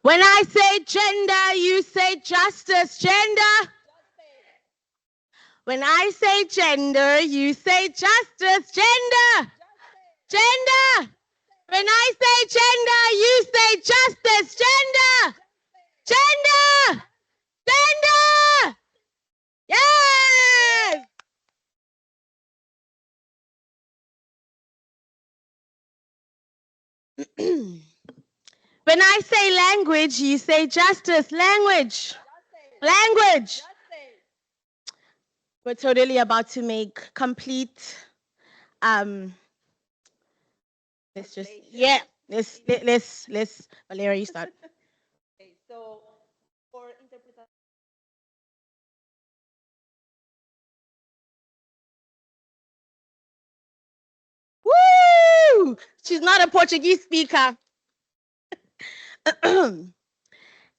When I say gender, you say justice. Gender. When I say gender, you say justice. Gender. Gender. When I say gender, you say justice. Gender. Gender. Gender. Yes. When I say language, you say justice. Language. Language. We're totally about to make complete let's just let's Valeria, you start. Okay, so for interpretation. Woo! She's not a Portuguese speaker.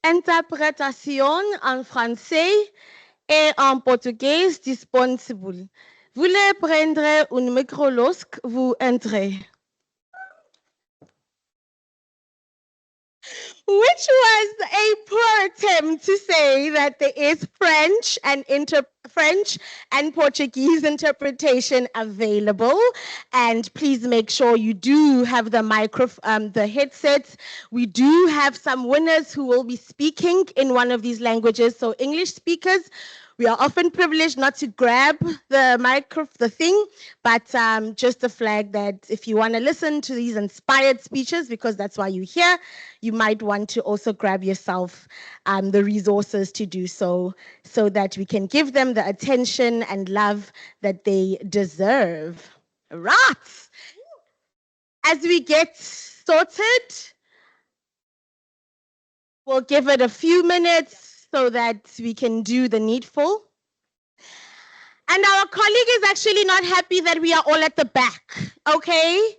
Interprétation en français et en portugais disponible. Voulez prendre un micro lorsque vous entrez. Which was a poor attempt to say that there is French and Portuguese interpretation available. And please make sure you do have the headsets. We do have some winners who will be speaking in one of these languages. So English speakers, we are often privileged not to grab the thing, but just a flag that if you want to listen to these inspired speeches, because that's why you're here, you might want to also grab yourself the resources to do so that we can give them the attention and love that they deserve. Right. As we get sorted, we'll give it a few minutes so that we can do the needful. And our colleague is actually not happy that we are all at the back, okay?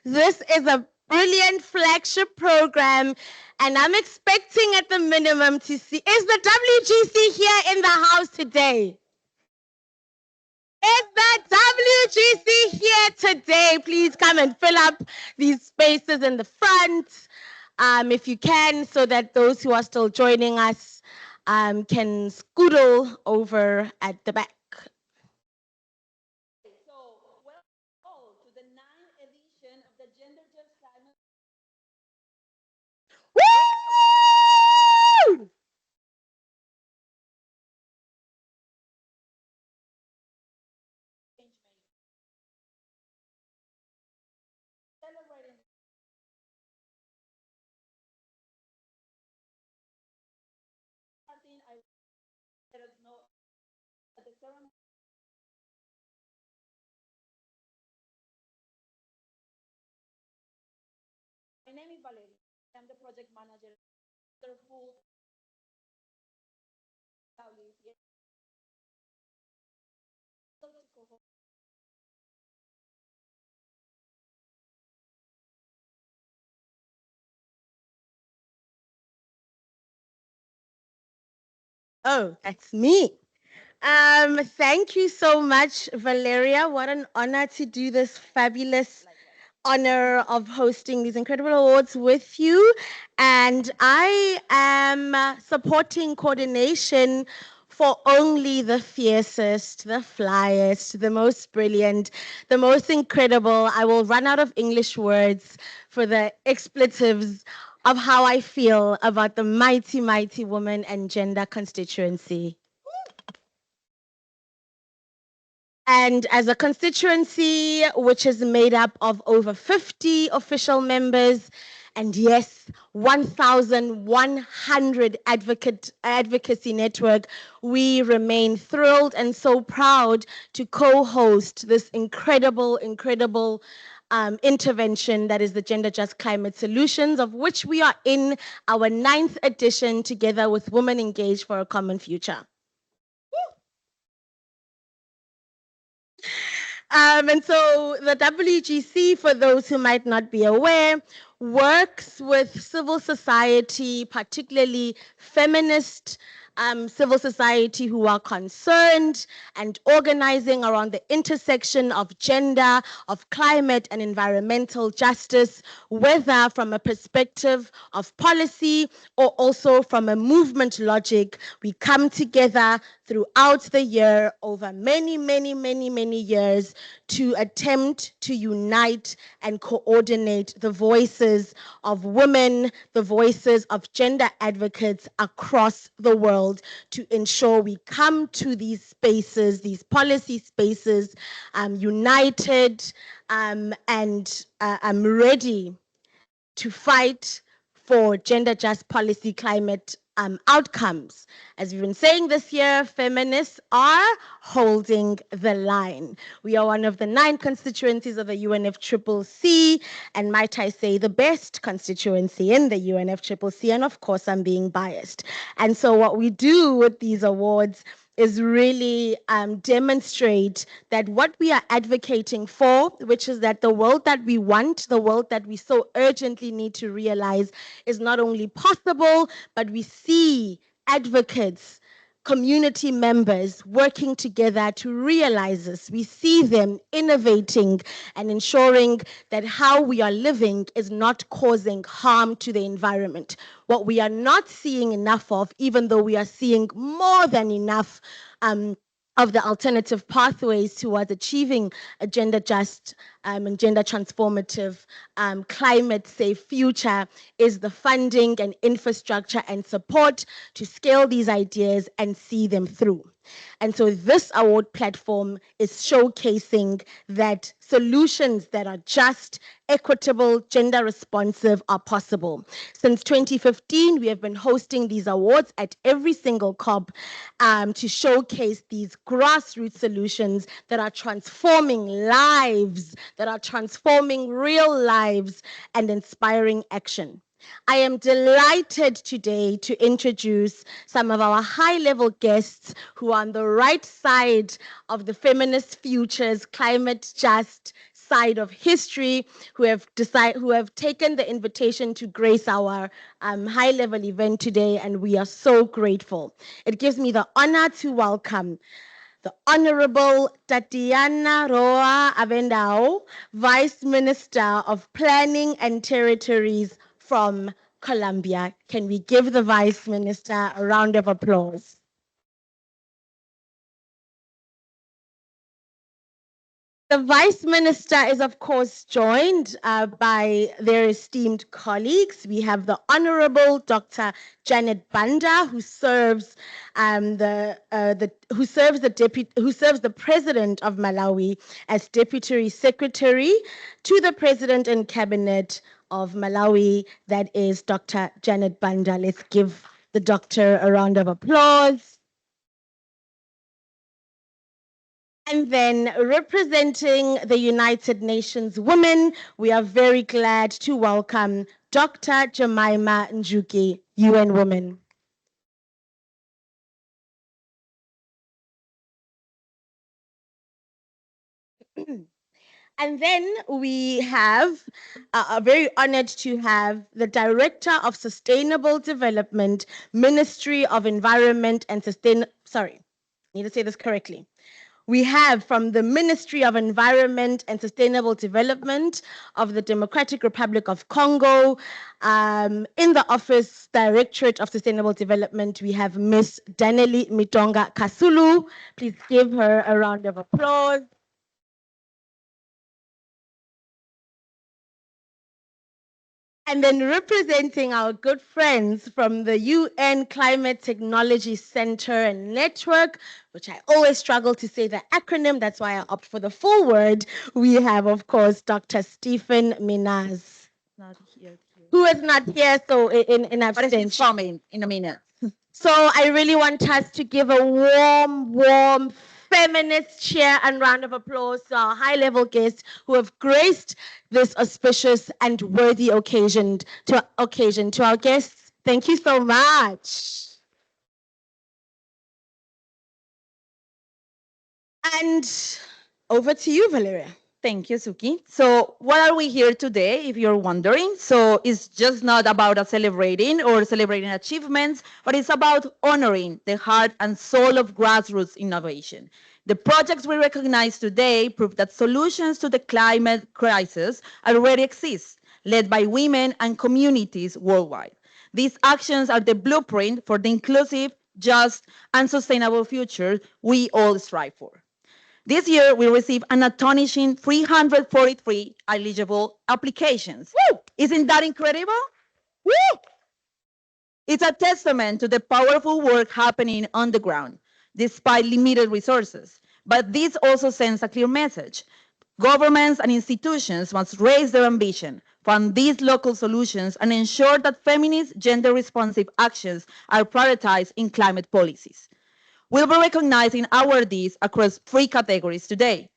This is a brilliant flagship program, and I'm expecting at the minimum to see, is the WGC here in the house today? Is the WGC here today? Please come and fill up these spaces in the front, if you can, so that those who are still joining us can scoodle over at the back. So, welcome to the 9th edition of the Gender Just Climate. Woo! Celebrating Martin, I let us know at the ceremony. My name is Valeria. I'm the project manager. Wonderful WECF. Oh, that's me. Thank you so much, Valeria. What an honor to do this fabulous honor of hosting these incredible awards with you. And I am supporting coordination for only the fiercest, the flyest, the most brilliant, the most incredible. I will run out of English words for the expletives of how I feel about the mighty, mighty woman and gender constituency. And as a constituency, which is made up of over 50 official members, and yes, 1,100 advocacy network, we remain thrilled and so proud to co-host this incredible intervention that is the Gender Just Climate Solutions, of which we are in our 9th edition together with Women Engaged for a Common Future. And so the WGC, for those who might not be aware, works with civil society, particularly feminist civil society who are concerned and organizing around the intersection of gender, of climate and environmental justice, whether from a perspective of policy or also from a movement logic. We come together throughout the year over many years to attempt to unite and coordinate the voices of women, the voices of gender advocates across the world to ensure we come to these spaces, these policy spaces, united and ready to fight for gender just policy climate outcomes. As we've been saying this year, feminists are holding the line. We are one of the 9 constituencies of the UNFCCC, and might I say the best constituency in the UNFCCC, and of course I'm being biased. And so what we do with these awards is really demonstrate that what we are advocating for, which is that the world that we want, the world that we so urgently need to realize is not only possible, but we see advocates, community members working together to realize this. We see them innovating and ensuring that how we are living is not causing harm to the environment. What we are not seeing enough of, even though we are seeing more than enough of the alternative pathways towards achieving a gender just and gender transformative, climate safe future, is the funding and infrastructure and support to scale these ideas and see them through. And so this award platform is showcasing that solutions that are just, equitable, gender responsive are possible. Since 2015, we have been hosting these awards at every single COB to showcase these grassroots solutions that are transforming lives, that are transforming real lives and inspiring action. I am delighted today to introduce some of our high-level guests who are on the right side of the feminist futures, climate just side of history, who have taken the invitation to grace our high-level event today, and we are so grateful. It gives me the honor to welcome the Honorable Tatiana Roa Avendao, Vice Minister of Planning and Territories from Colombia. Can we give the Vice Minister a round of applause? The Vice Minister is, of course, joined by their esteemed colleagues. We have the Honorable Dr. Janet Banda, who serves the President of Malawi as Deputy Secretary to the President and Cabinet of Malawi. That is Dr. Janet Banda. Let's give the doctor a round of applause. And then representing the United Nations Women, we are very glad to welcome Dr. Jemima Njuki, UN Women. And then we have, very honored to have the Director of Sustainable Development, Ministry of Environment and I need to say this correctly. We have from the Ministry of Environment and Sustainable Development of the Democratic Republic of Congo, in the Office Directorate of Sustainable Development, we have Ms. Daneli Mitonga Kasulu. Please give her a round of applause. And then representing our good friends from the UN Climate Technology Center and Network, which I always struggle to say the acronym, that's why I opt for the full word, we have, of course, Dr. Stephan Minas. Not here. Who is not here, so in absentia. Coming in a minute. So I really want us to give a warm feminist cheer and round of applause to our high-level guests who have graced this auspicious and worthy occasion. To our guests, thank you so much. And over to you, Valeria. Thank you, Suki. So what are we here today, if you're wondering? So it's just not about celebrating achievements, but it's about honoring the heart and soul of grassroots innovation. The projects we recognize today prove that solutions to the climate crisis already exist, led by women and communities worldwide. These actions are the blueprint for the inclusive, just, and sustainable future we all strive for. This year, we received an astonishing 343 eligible applications. Woo! Isn't that incredible? Woo! It's a testament to the powerful work happening on the ground, despite limited resources. But this also sends a clear message. Governments and institutions must raise their ambition, fund these local solutions, and ensure that feminist, gender-responsive actions are prioritized in climate policies. We'll be recognizing awardees across 3 categories today.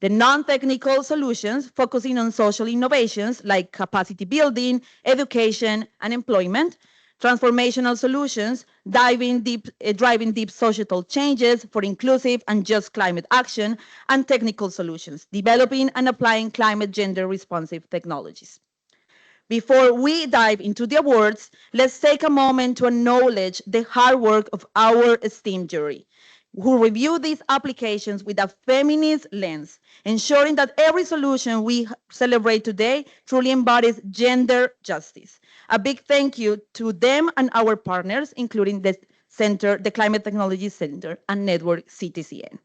The non-technical solutions focusing on social innovations like capacity building, education, and employment. Transformational solutions, driving deep societal changes for inclusive and just climate action. And technical solutions, developing and applying climate gender responsive technologies. Before we dive into the awards, let's take a moment to acknowledge the hard work of our esteemed jury, who review these applications with a feminist lens, ensuring that every solution we celebrate today truly embodies gender justice. A big thank you to them and our partners, including the Center, the Climate Technology Center and Network CTCN.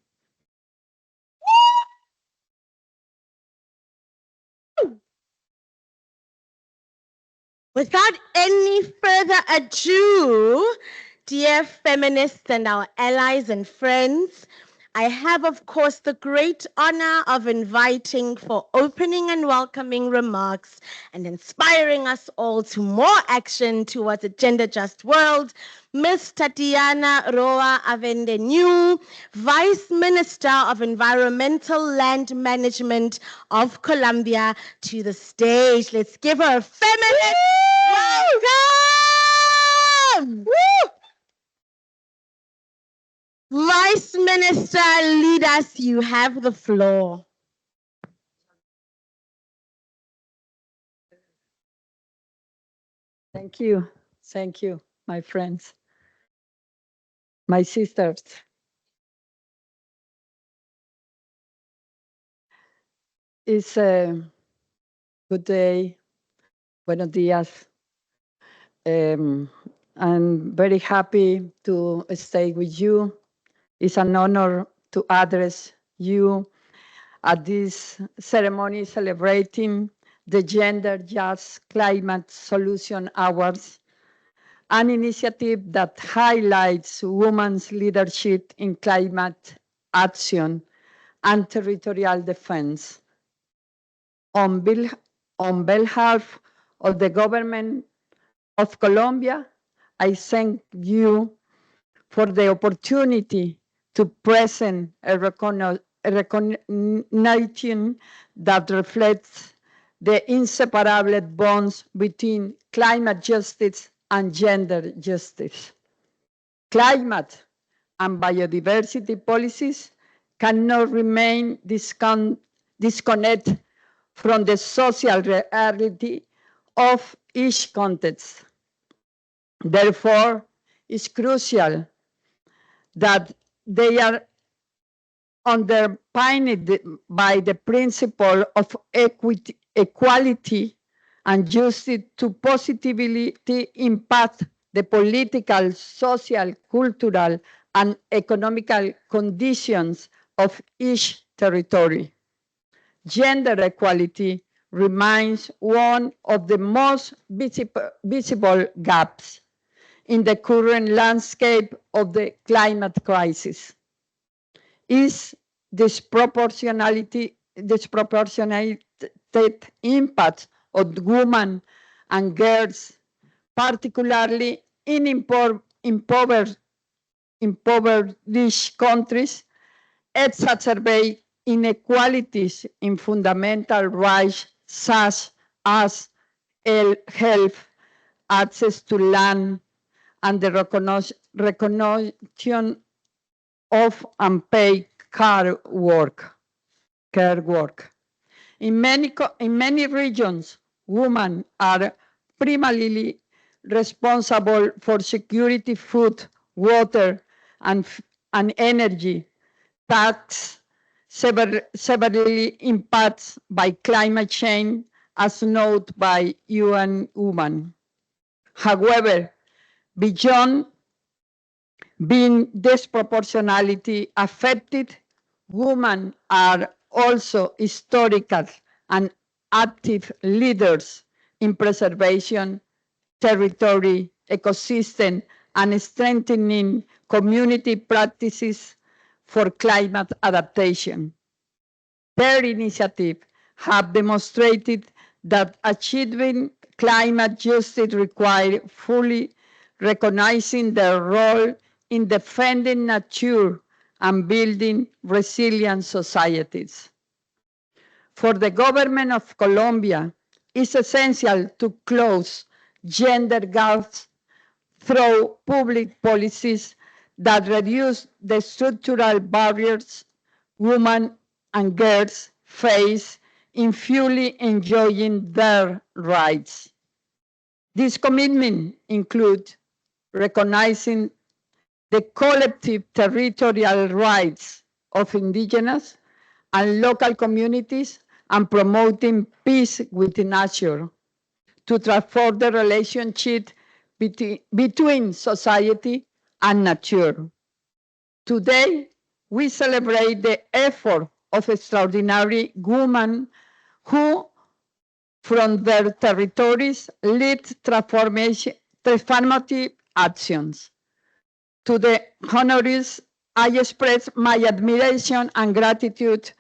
Without any further ado, dear feminists and our allies and friends, I have, of course, the great honor of inviting for opening and welcoming remarks and inspiring us all to more action towards a gender-just world, Ms. Tatiana Roa Avendenew, Vice Minister of Environmental Land Management of Colombia, to the stage. Let's give her a feminist welcome! Woo! Vice Minister, lead us. You have the floor. Thank you. Thank you, my friends, my sisters. It's a good day. Buenos días. I'm very happy to stay with you. It's an honor to address you at this ceremony celebrating the Gender Just Climate Solution Awards, an initiative that highlights women's leadership in climate action and territorial defense. On behalf of the government of Colombia, I thank you for the opportunity to present a recognition that reflects the inseparable bonds between climate justice and gender justice. Climate and biodiversity policies cannot remain disconnected from the social reality of each context. Therefore, it's crucial that they are underpinned by the principle of equality and justice to positively impact the political, social, cultural, and economical conditions of each territory. Gender equality remains one of the most visible gaps in the current landscape of the climate crisis. Is disproportionate impact of women and girls, particularly in impoverished countries, exacerbate inequalities in fundamental rights such as health, access to land, and the recognition of unpaid care work. In many regions, women are primarily responsible for security, food, water, and energy. That's severely impacted by climate change, as noted by UN Women. However, beyond being disproportionately affected, women are also historical and active leaders in preservation, territory, ecosystem, and strengthening community practices for climate adaptation. Their initiatives have demonstrated that achieving climate justice requires fully recognizing their role in defending nature and building resilient societies. For the government of Colombia, it's essential to close gender gaps through public policies that reduce the structural barriers women and girls face in fully enjoying their rights. This commitment includes recognizing the collective territorial rights of indigenous and local communities and promoting peace with nature to transform the relationship between society and nature. Today, we celebrate the effort of extraordinary women who, from their territories, lead transformative actions. To the honorees, I express my admiration and gratitude.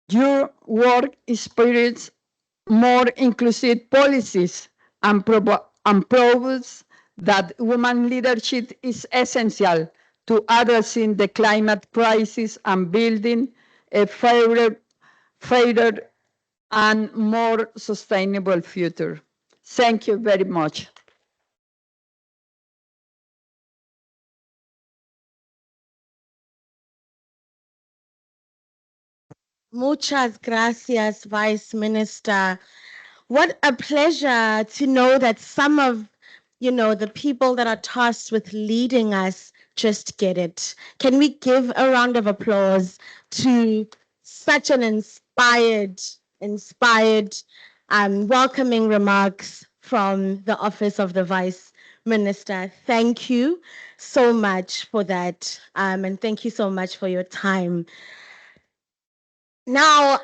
Your work inspires more inclusive policies and proves that women leadership is essential to addressing the climate crisis and building a fairer and more sustainable future. Thank you very much. Muchas gracias, Vice Minister. What a pleasure to know that some of, the people that are tasked with leading us just get it. Can we give a round of applause to such an inspired, welcoming remarks from the Office of the Vice Minister? Thank you so much for that, and thank you so much for your time. Now,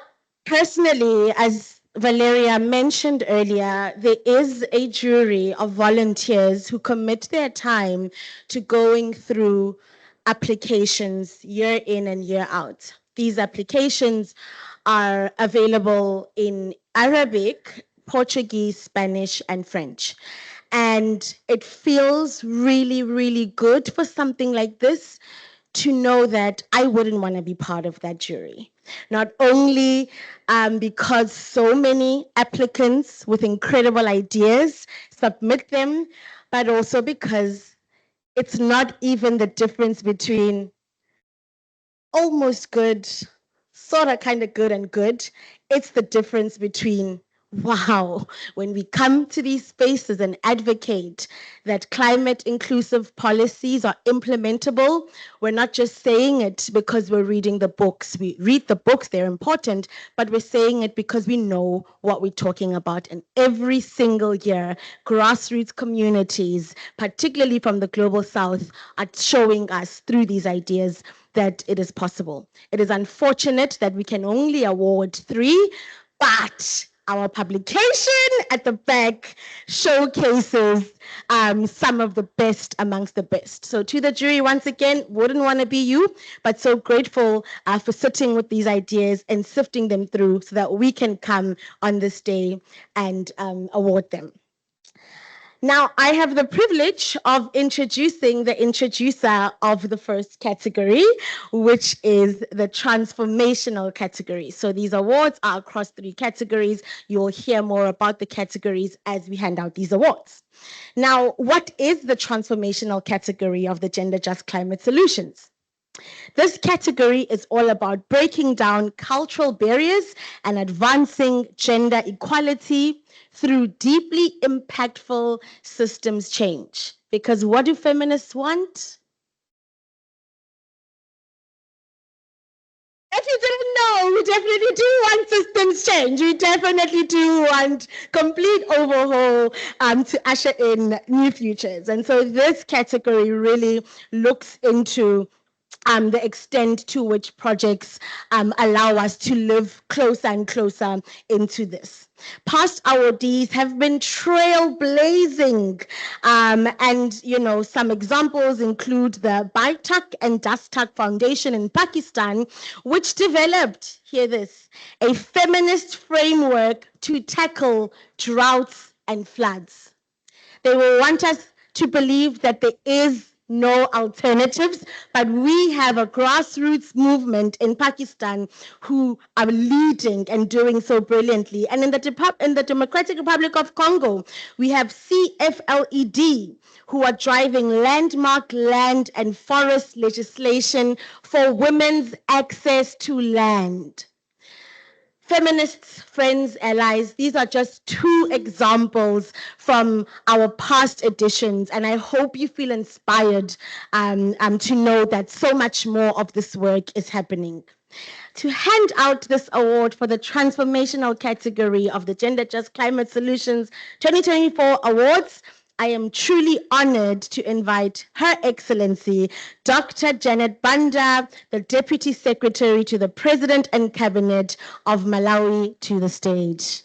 personally, as Valeria mentioned earlier, there is a jury of volunteers who commit their time to going through applications year in and year out. These applications are available in Arabic, Portuguese, Spanish, and French. And it feels really, really good for something like this to know that I wouldn't want to be part of that jury. Not only because so many applicants with incredible ideas submit them, but also because it's not even the difference between almost good, sort of kind of good and good. It's the difference between wow, when we come to these spaces and advocate that climate inclusive policies are implementable, we're not just saying it because we're reading the books. We read the books, they're important, but we're saying it because we know what we're talking about. And every single year, grassroots communities, particularly from the Global South, are showing us through these ideas that it is possible. It is unfortunate that we can only award 3, but our publication at the back showcases some of the best amongst the best. So to the jury, once again, wouldn't want to be you, but so grateful for sitting with these ideas and sifting them through so that we can come on this day and award them. Now, I have the privilege of introducing the introducer of the first category, which is the transformational category. So these awards are across 3 categories. You'll hear more about the categories as we hand out these awards. Now, what is the transformational category of the Gender Just Climate Solutions? This category is all about breaking down cultural barriers and advancing gender equality through deeply impactful systems change. Because what do feminists want? If you didn't know, we definitely do want systems change. We definitely do want complete overhaul to usher in new futures. And so this category really looks into the extent to which projects allow us to live closer and closer into this. Past awardees have been trailblazing, and some examples include the Baitak and Dastak Foundation in Pakistan, which developed, hear this, a feminist framework to tackle droughts and floods. They will want us to believe that there is no alternatives, but we have a grassroots movement in Pakistan who are leading and doing so brilliantly. And in the Democratic Republic of Congo, we have CFLED, who are driving landmark land and forest legislation for women's access to land. Feminists, friends, allies, these are just two examples from our past editions, and I hope you feel inspired to know that so much more of this work is happening. To hand out this award for the transformational category of the Gender Just Climate Solutions 2024 Awards, I am truly honored to invite Her Excellency, Dr. Janet Banda, the Deputy Secretary to the President and Cabinet of Malawi, to the stage.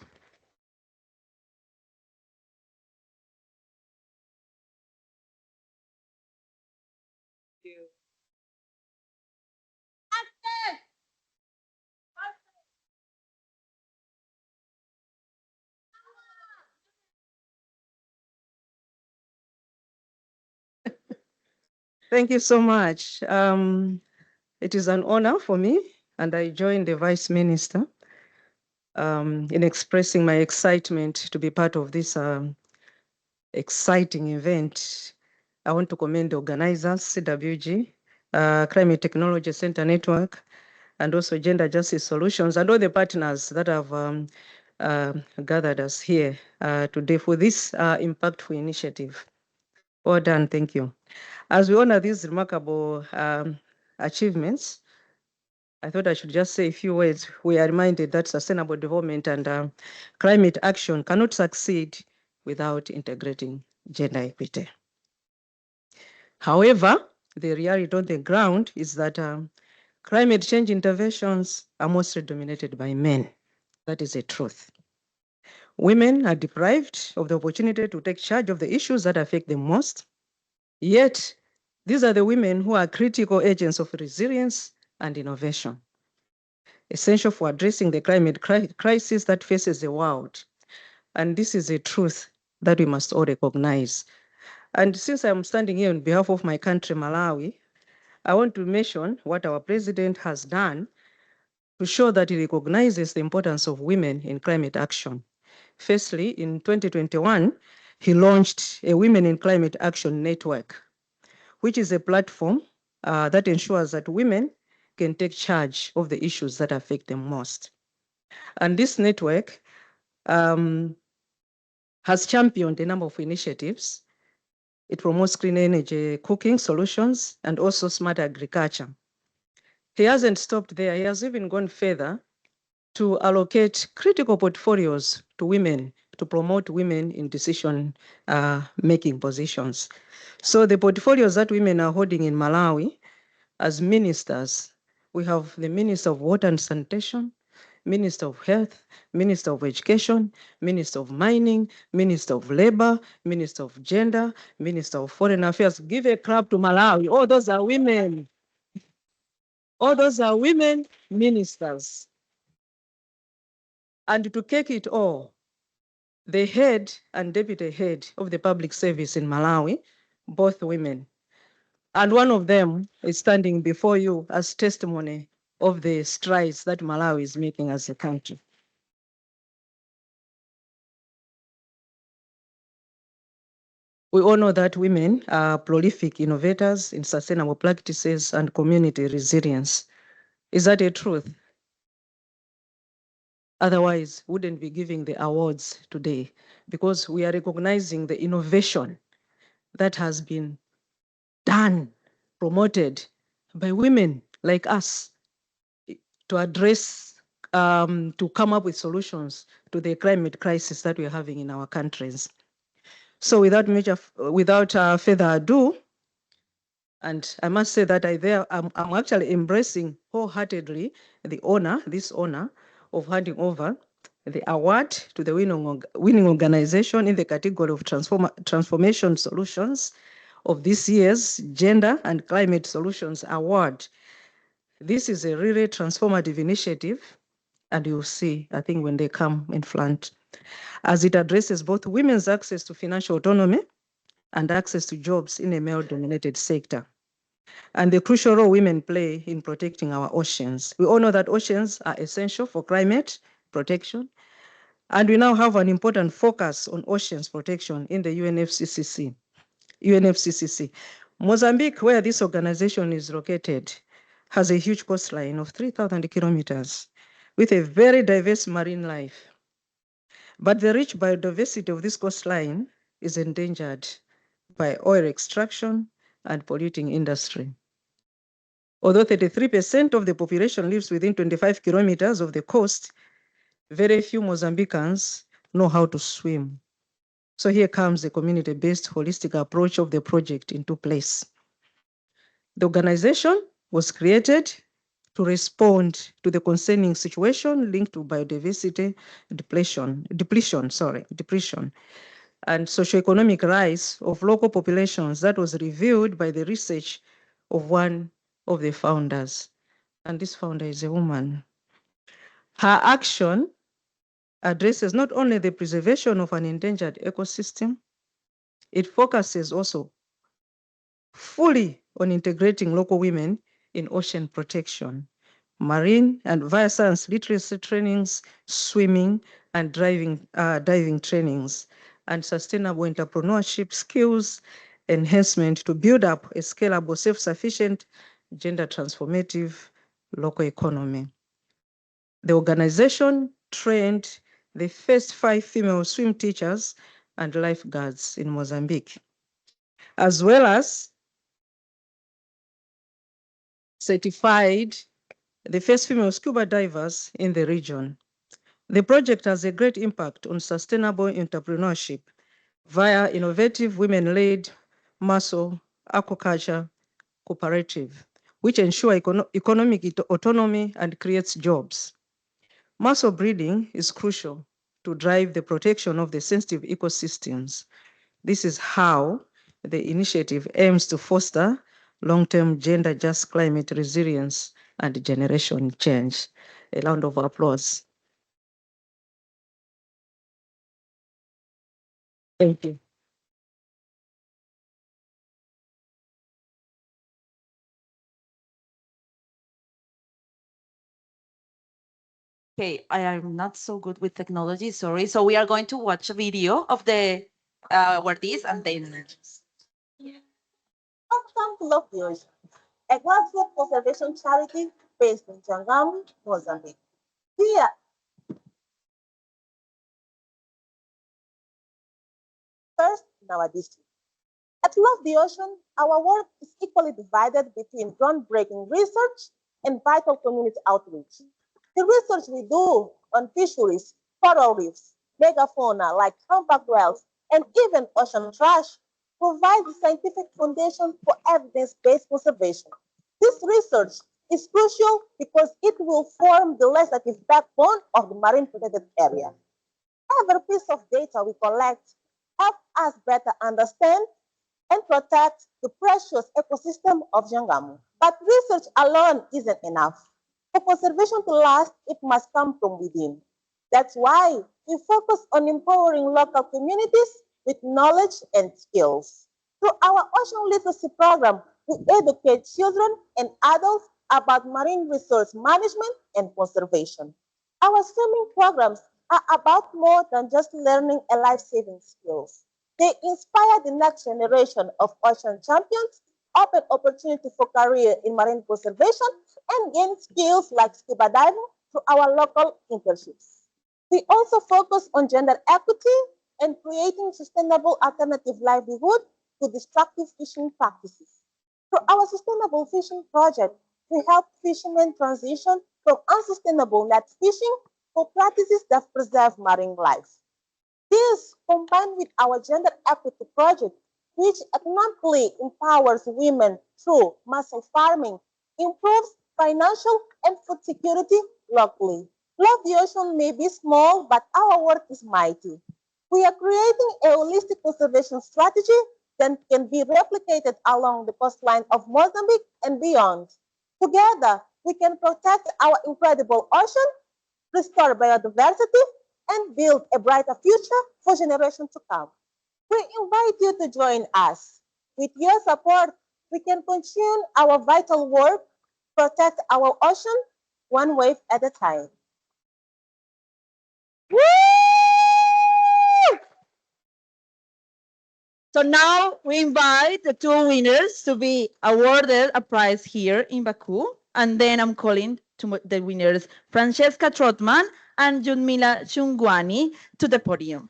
Thank you so much. It is an honor for me, and I join the Vice Minister in expressing my excitement to be part of this exciting event. I want to commend the organizers, CWG, Climate Technology Center Network, and also Gender Justice Solutions, and all the partners that have gathered us here today for this impactful initiative. Well done, thank you. As we honor these remarkable achievements, I thought I should just say a few words. We are reminded that sustainable development and climate action cannot succeed without integrating gender equity. However, the reality on the ground is that climate change interventions are mostly dominated by men. That is a truth. Women are deprived of the opportunity to take charge of the issues that affect them most. Yet, these are the women who are critical agents of resilience and innovation, essential for addressing the climate crisis that faces the world. And this is a truth that we must all recognize. And since I'm standing here on behalf of my country, Malawi, I want to mention what our president has done to show that he recognizes the importance of women in climate action. Firstly, in 2021, he launched a Women in Climate Action Network, which is a platform that ensures that women can take charge of the issues that affect them most. And this network has championed a number of initiatives. It promotes clean energy cooking solutions and also smart agriculture. He hasn't stopped there. He has even gone further to allocate critical portfolios to women, to promote women in decision-making positions. So the portfolios that women are holding in Malawi as ministers, we have the Minister of Water and Sanitation, Minister of Health, Minister of Education, Minister of Mining, Minister of Labor, Minister of Gender, Minister of Foreign Affairs. Give a clap to Malawi. All those are women. All those are women ministers. And to cake it all, the head and deputy head of the public service in Malawi, both women. And one of them is standing before you as testimony of the strides that Malawi is making as a country. We all know that women are prolific innovators in sustainable practices and community resilience. Is that a truth? Otherwise, we wouldn't be giving the awards today, because we are recognizing the innovation that has been done, promoted by women like us to address, to come up with solutions to the climate crisis that we're having in our countries. So without further ado, and I must say that I'm actually embracing wholeheartedly this honor of handing over the award to the winning organization in the category of transformation solutions of this year's Gender and Climate Solutions Award. This is a really transformative initiative, and you'll see, I think, when they come in front, as it addresses both women's access to financial autonomy and access to jobs in a male-dominated sector, and the crucial role women play in protecting our oceans. We all know that oceans are essential for climate protection, and we now have an important focus on oceans protection in the UNFCCC. Mozambique, where this organization is located, has a huge coastline of 3,000 kilometers with a very diverse marine life. But the rich biodiversity of this coastline is endangered by oil extraction and polluting industry. Although 33% of the population lives within 25 kilometers of the coast, very few Mozambicans know how to swim. So here comes the community-based holistic approach of the project into place. The organization was created to respond to the concerning situation linked to biodiversity depletion, and socioeconomic rise of local populations that was revealed by the research of one of the founders. And this founder is a woman. Her action addresses not only the preservation of an endangered ecosystem, it focuses also fully on integrating local women in ocean protection, marine and via science literacy trainings, swimming and diving trainings, and sustainable entrepreneurship skills enhancement to build up a scalable, self-sufficient, gender transformative local economy. The organization trained the first 5 female swim teachers and lifeguards in Mozambique, as well as certified the first female scuba divers in the region. The project has a great impact on sustainable entrepreneurship via innovative women-led muscle aquaculture cooperative, which ensure economic autonomy and creates jobs. Muscle breeding is crucial to drive the protection of the sensitive ecosystems. This is how the initiative aims to foster long-term gender-just climate resilience and generation change. A round of applause. Thank you. Okay, I am not so good with technology, sorry. So we are going to watch a video of the awardees and then. Welcome to Love the Ocean, a grassroots conservation charity based in Changamwe, Mozambique. Here, first in our district. At Love the Ocean, our work is equally divided between groundbreaking research and vital community outreach. The research we do on fisheries, coral reefs, megafauna like humpback whales, and even ocean trash provides the scientific foundation for evidence-based conservation. This research is crucial because it will form the legislative backbone of the marine protected area. Every piece of data we collect helps us better understand and protect the precious ecosystem of Jangamu. But research alone isn't enough. For conservation to last, it must come from within. That's why we focus on empowering local communities with knowledge and skills. Through our ocean literacy program, we educate children and adults about marine resource management and conservation. Our swimming programs are about more than just learning a life-saving skills. They inspire the next generation of ocean champions, open opportunity for career in marine conservation, and gain skills like scuba diving through our local internships. We also focus on gender equity and creating sustainable alternative livelihood to destructive fishing practices. Through our sustainable fishing project, we help fishermen transition from unsustainable net fishing to practices that preserve marine life. This, combined with our gender equity project, which economically empowers women through mussel farming, improves financial and food security locally. Love the Ocean may be small, but our work is mighty. We are creating a holistic conservation strategy that can be replicated along the coastline of Mozambique and beyond. Together, we can protect our incredible ocean, restore biodiversity, and build a brighter future for generations to come. We invite you to join us. With your support, we can continue our vital work, protect our ocean one wave at a time. Woo! So now we invite the two winners to be awarded a prize here in Baku. And then I'm calling to the winners, Francesca Trotman and Junmila Chungwani, to the podium.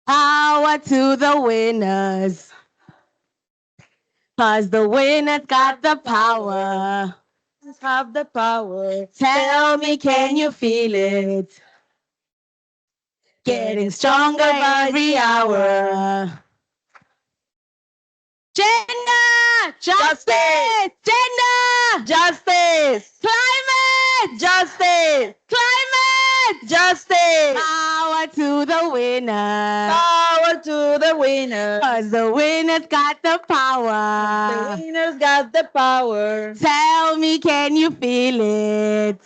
Power to the winners. Cause the winners got the power. Have the power. Tell me, can you feel it? Getting stronger every hour. Gender! Justice! Gender! Justice! Climate! Justice! Climate! Justice! Power to the winner. Power to the winner. Cause the winners got the The power. winners got the power. Tell me, can you feel it?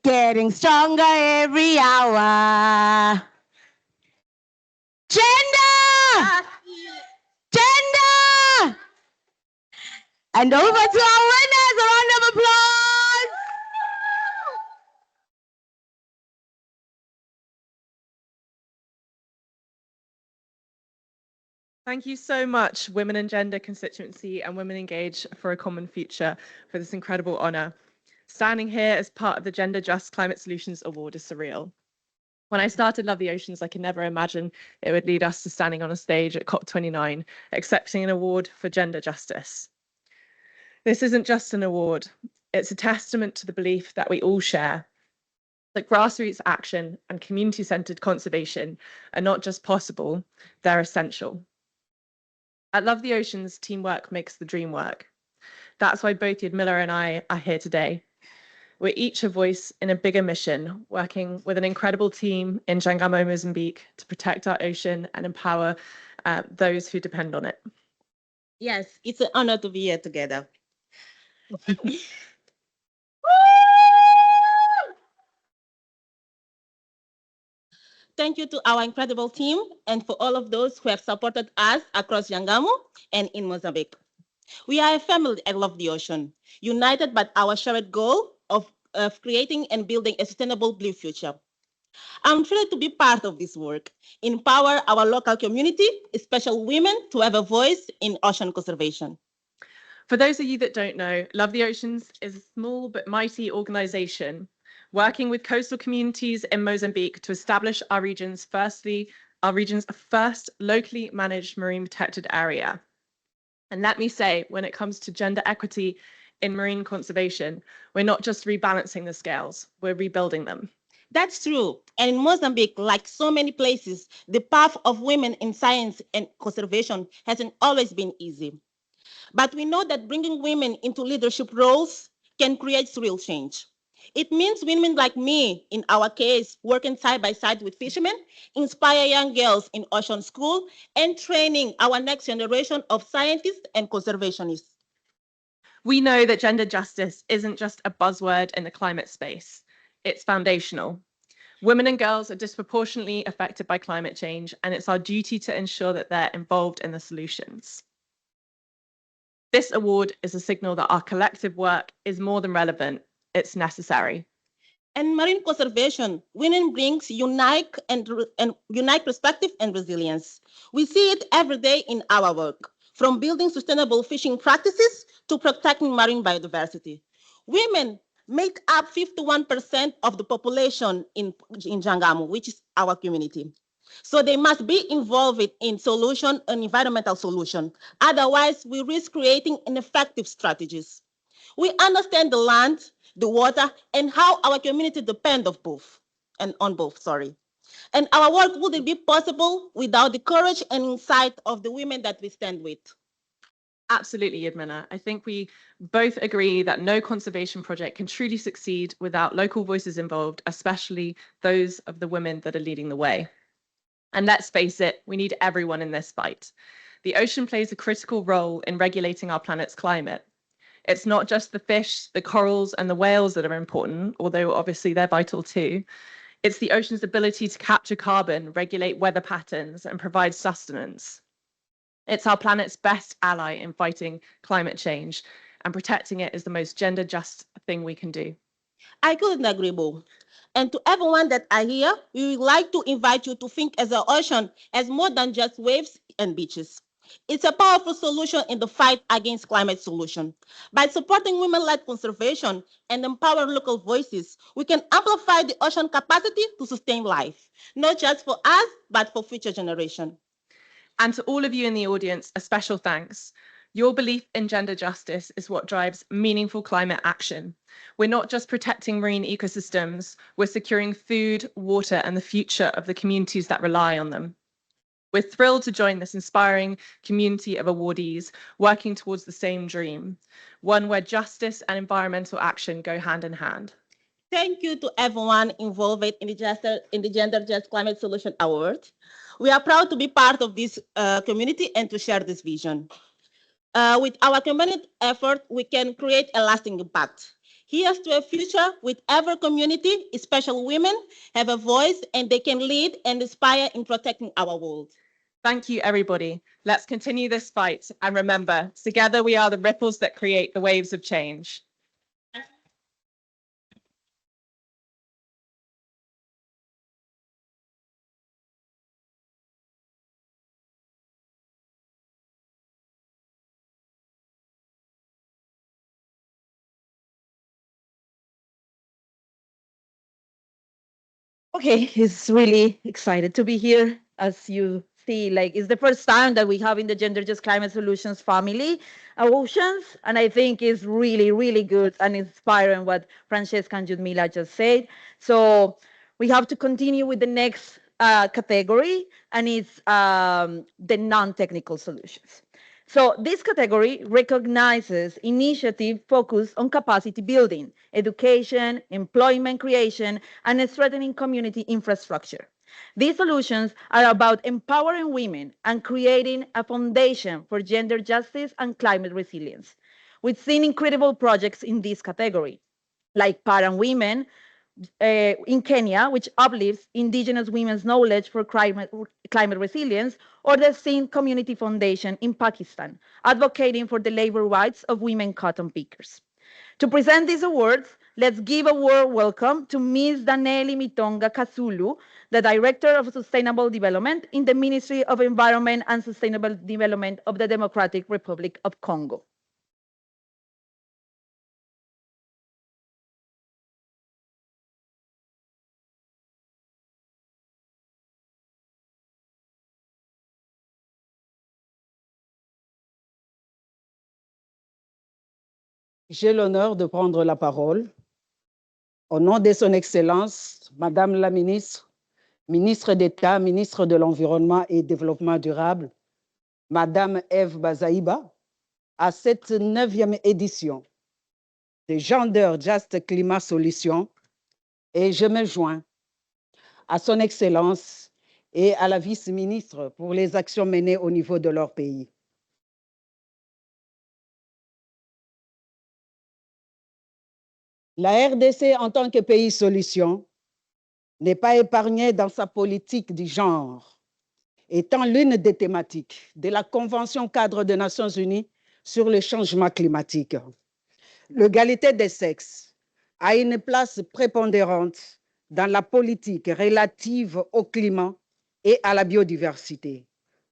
Getting stronger every hour. Gender! Gender! And over to our winners, a round of applause. Thank you so much, Women and Gender Constituency and Women Engage for a Common Future, for this incredible honour. Standing here as part of the Gender Just Climate Solutions Award is surreal. When I started Love the Oceans, I could never imagine it would lead us to standing on a stage at COP29, accepting an award for gender justice. This isn't just an award, it's a testament to the belief that we all share, that grassroots action and community-centred conservation are not just possible, they're essential. At Love the Oceans, teamwork makes the dream work. That's why both Yadmila and I are here today. We're each a voice in a bigger mission, working with an incredible team in Jangamo, Mozambique, to protect our ocean and empower those who depend on it. Yes, it's an honor to be here together. Thank you to our incredible team and for all of those who have supported us across Jangamo and in Mozambique. We are a family at Love the Ocean, united by our shared goal of creating and building a sustainable blue future. I'm thrilled to be part of this work, empower our local community, especially women, to have a voice in ocean conservation. For those of you that don't know, Love the Oceans is a small but mighty organisation working with coastal communities in Mozambique to establish our region's first locally managed marine protected area. And let me say, when it comes to gender equity in marine conservation, we're not just rebalancing the scales, we're rebuilding them. That's true. And in Mozambique, like so many places, the path of women in science and conservation hasn't always been easy. But we know that bringing women into leadership roles can create real change. It means women like me, in our case, working side by side with fishermen, inspire young girls in ocean school, and training our next generation of scientists and conservationists. We know that gender justice isn't just a buzzword in the climate space, it's foundational. Women and girls are disproportionately affected by climate change, and it's our duty to ensure that they're involved in the solutions. This award is a signal that our collective work is more than relevant, it's necessary. And marine conservation, women brings unique perspective and resilience. We see it every day in our work, from building sustainable fishing practices to protecting marine biodiversity. Women make up 51% of the population in Jangamu, which is our community. So they must be involved in solution and environmental solution. Otherwise, we risk creating ineffective strategies. We understand the land, the water, and how our community depend on both. And our work wouldn't be possible without the courage and insight of the women that we stand with. Absolutely, Yadmina. I think we both agree that no conservation project can truly succeed without local voices involved, especially those of the women that are leading the way. And let's face it, we need everyone in this fight. The ocean plays a critical role in regulating our planet's climate. It's not just the fish, the corals, and the whales that are important, although obviously they're vital too. It's the ocean's ability to capture carbon, regulate weather patterns, and provide sustenance. It's our planet's best ally in fighting climate change, and protecting it is the most gender just thing we can do. I couldn't agree more. And to everyone that are here, we would like to invite you to think as the ocean as more than just waves and beaches. It's a powerful solution in the fight against climate solution. By supporting women-led conservation and empower local voices, we can amplify the ocean capacity to sustain life, not just for us, but for future generations. And to all of you in the audience, a special thanks. Your belief in gender justice is what drives meaningful climate action. We're not just protecting marine ecosystems, we're securing food, water, and the future of the communities that rely on them. We're thrilled to join this inspiring community of awardees working towards the same dream, one where justice and environmental action go hand in hand. Thank you to everyone involved in the Gender Just Climate Solution Award. We are proud to be part of this community and to share this vision. With our community effort, we can create a lasting impact. Here's to a future with every community, especially women, have a voice and they can lead and inspire in protecting our world. Thank you, everybody. Let's continue this fight. And remember, together we are the ripples that create the waves of change. Okay, he's really excited to be here. As you see, like it's the first time that we have in the Gender Just Climate Solutions family oceans, and I think it's really, really good and inspiring what Francesca and Ludmila just said. So we have to continue with the next category, and it's the non-technical solutions. So this category recognizes initiatives focused on capacity building, education, employment creation, and strengthening community infrastructure. These solutions are about empowering women and creating a foundation for gender justice and climate resilience. We've seen incredible projects in this category, like Parent Women, in Kenya, which uplifts indigenous women's knowledge for climate resilience, or the Sindh Community Foundation in Pakistan, advocating for the labor rights of women cotton pickers. To present these awards, let's give a warm welcome to Ms. Daneli Mitonga Kasulu, the Director of Sustainable Development in the Ministry of Environment and Sustainable Development of the Democratic Republic of Congo. J'ai l'honneur de prendre la parole au nom de son Excellence, Madame la Ministre, Ministre d'État, Ministre de l'Environnement et Développement durable, Madame Eve Bazaïba, à cette 9e édition de Gender Just Climat Solutions, et je me joins à son Excellence et à la vice-ministre pour les actions menées au niveau de leur pays. La RDC, en tant que pays solution, n'est pas épargnée dans sa politique du genre, étant l'une des thématiques de la Convention cadre des Nations Unies sur le changement climatique. L'égalité des sexes a une place prépondérante dans la politique relative au climat et à la biodiversité,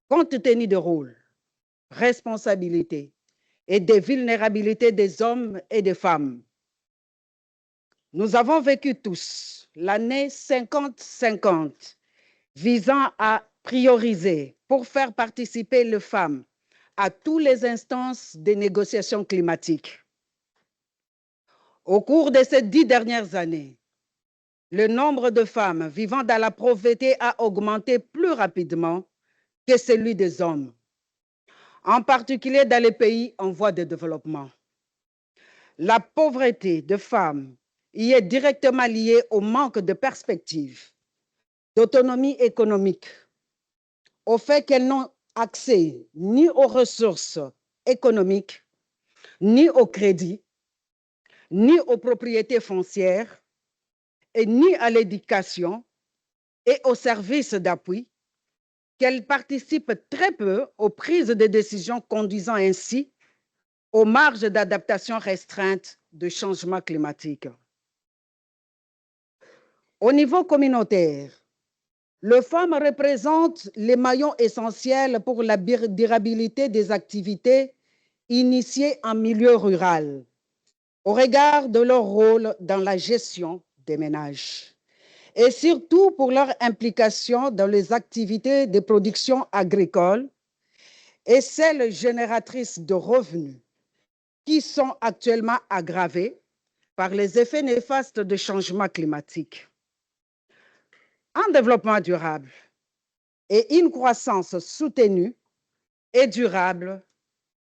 compte tenu des rôles, responsabilités et des vulnérabilités des hommes et des femmes. Nous avons vécu tous l'année 50-50 visant à prioriser pour faire participer les femmes à toutes les instances des négociations climatiques. Au cours de ces 10 dernières années, le nombre de femmes vivant dans la pauvreté a augmenté plus rapidement que celui des hommes, en particulier dans les pays en voie de développement. La pauvreté des femmes y est directement liée au manque de perspectives, d'autonomie économique, au fait qu'elles n'ont accès ni aux ressources économiques, ni au crédit, ni aux propriétés foncières, et ni à l'éducation et aux services d'appui, qu'elles participent très peu aux prises de décisions conduisant ainsi aux marges d'adaptation restreintes du changement climatique. Au niveau communautaire, les femmes représentent les maillons essentiels pour la durabilité des activités initiées en milieu rural, au regard de leur rôle dans la gestion des ménages, et surtout pour leur implication dans les activités de production agricole et celles génératrices de revenus, qui sont actuellement aggravées par les effets néfastes du changement climatique. Un développement durable et une croissance soutenue et durable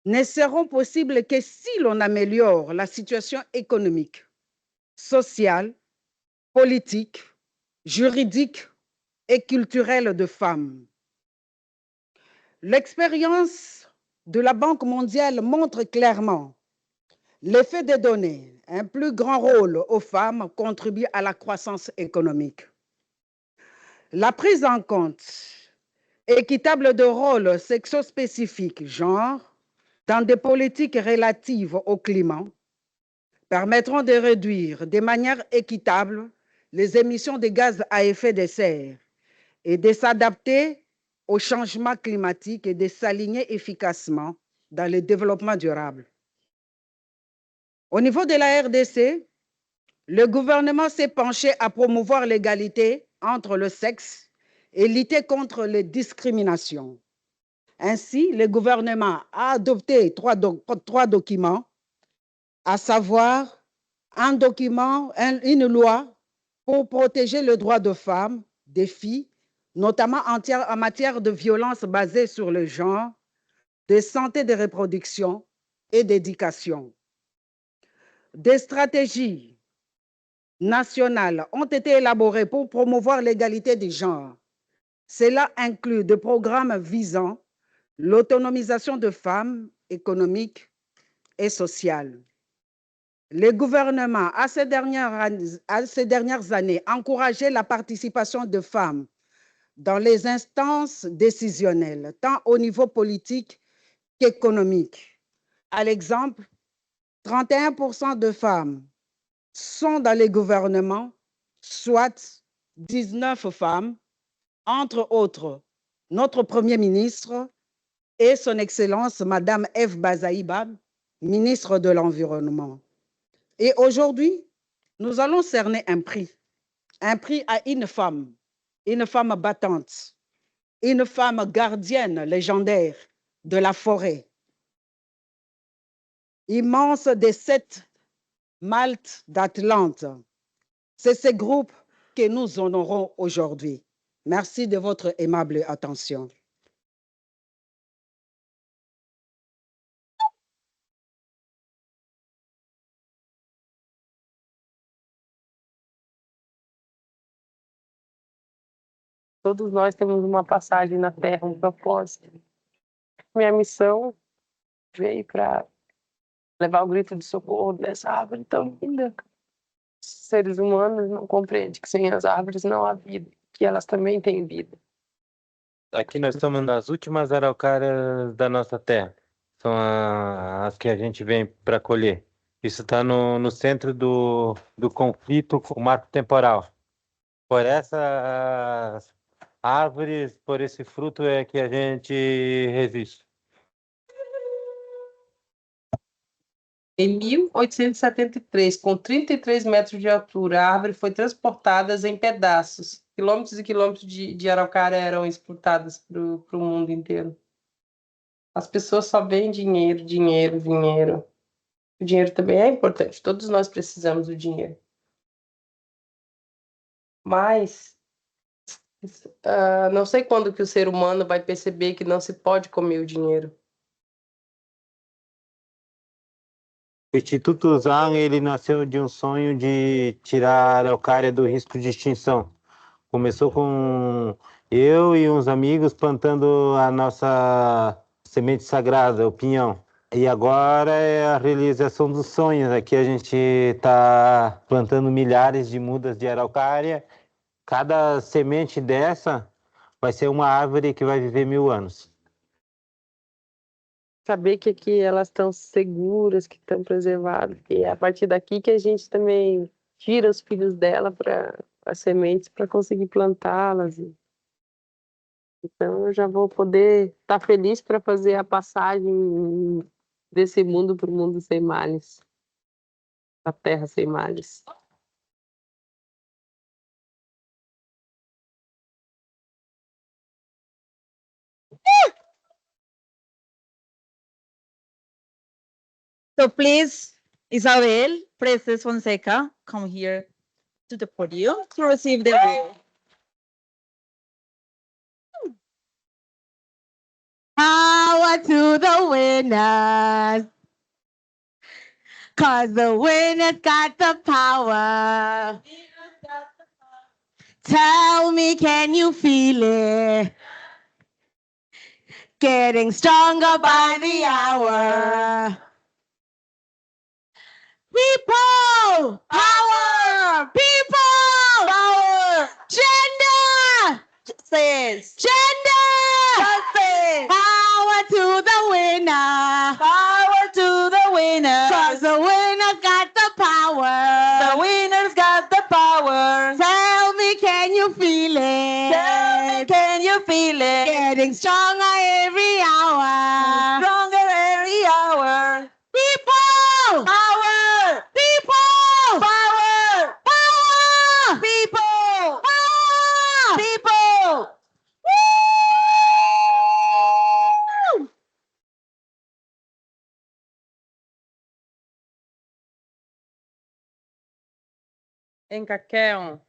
ne seront possibles que si l'on améliore la situation économique, sociale, politique, juridique et culturelle des femmes. L'expérience de la Banque mondiale montre clairement l'effet de donner un plus grand rôle aux femmes contribue à la croissance économique. La prise en compte équitable de rôles sexospécifiques, genre, dans des politiques relatives au climat, permettront de réduire de manière équitable les émissions de gaz à effet de serre et de s'adapter au changement climatique et de s'aligner efficacement dans le développement durable. Au niveau de la RDC, le gouvernement s'est penché à promouvoir l'égalité entre le sexe et lutter contre les discriminations. Ainsi, le gouvernement a adopté trois documents, à savoir une loi pour protéger le droit des femmes, des filles, notamment en matière de violence basée sur le genre, de santé de reproduction et d'éducation. Des stratégies nationales ont été élaborées pour promouvoir l'égalité des genres. Cela inclut des programmes visant l'autonomisation des femmes économiques et sociales. Le gouvernement a ces dernières années encouragé la participation des femmes dans les instances décisionnelles, tant au niveau politique qu'économique. À l'exemple, 31% de femmes sont dans les gouvernements, soit 19 femmes, entre autres notre Premier ministre et son Excellence Madame F. Bazaïba, ministre de l'Environnement. Et aujourd'hui, nous allons cerner un prix à une femme battante, une femme gardienne légendaire de la forêt, immense des 7 Maltes d'Atlante. C'est ce groupe que nous honorons aujourd'hui. Merci de votre aimable attention. Todos nós temos uma passagem na Terra, um propósito. Minha missão veio para levar o grito de socorro dessa árvore tão linda. Os seres humanos não compreendem que sem as árvores não há vida, que elas também têm vida. Aqui nós estamos nas últimas araucárias da nossa terra. são as que a gente vem para colher. Isso está no centro do conflito com o marco temporal. Por essas árvores, por esse fruto é que a gente resiste. Em 1873, com 33 metros de altura, a árvore foi transportada em pedaços. Quilômetros e quilômetros de araucária eram exportadas para o mundo inteiro. As pessoas só veem dinheiro, dinheiro, dinheiro. O dinheiro também é importante, todos nós precisamos do dinheiro. Mas não sei quando que o ser humano vai perceber que não se pode comer o dinheiro. O Instituto Zang, ele nasceu de um sonho de tirar a araucária do risco de extinção. Começou com eu e uns amigos plantando a nossa semente sagrada, o pinhão. E agora é a realização dos sonhos. Aqui a gente está plantando milhares de mudas de araucária. Cada semente dessa vai ser uma árvore que vai viver 1000 anos. Saber que aqui elas estão seguras, que estão preservadas. E é a partir daqui que a gente também tira os filhos dela para as sementes para conseguir plantá-las. Então eu já vou poder estar feliz para fazer a passagem desse mundo para o mundo sem males, da terra sem males. So please, Isabel, Princess Fonseca, come here to the podium to receive the award. Power to the winners. 'Cause the winners got the power. Tell me, can you feel it? Getting stronger by the hour. People, power, people, Power, gender, justice, gender, justice, power to the winner. power to the winner. 'Cause the winner got the power. The winners got the power. Tell me, can you feel it? Tell me, can you feel it? Getting stronger every hour. Stronger every hour. People, Power, people, power, power, people, power. people. Woo! Encaqueon,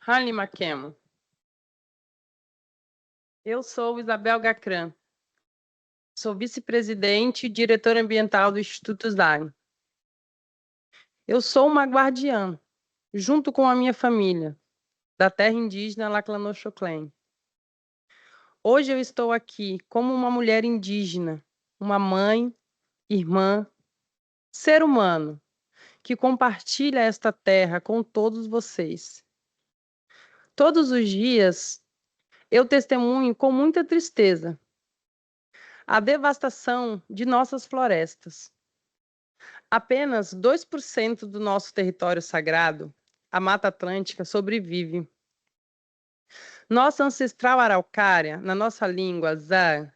Hanli Maquemo. Eu sou Isabel Gacran. Sou vice-presidente e diretora ambiental do Instituto Zang. Eu sou uma guardiã, junto com a minha família, da terra indígena Laclanochoclen. Hoje eu estou aqui como uma mulher indígena, uma mãe, irmã, ser humano, que compartilha esta terra com todos vocês. Todos os dias eu testemunho com muita tristeza a devastação de nossas florestas. Apenas 2% do nosso território sagrado, a Mata Atlântica, sobrevive. Nossa ancestral araucária, na nossa língua, Zá,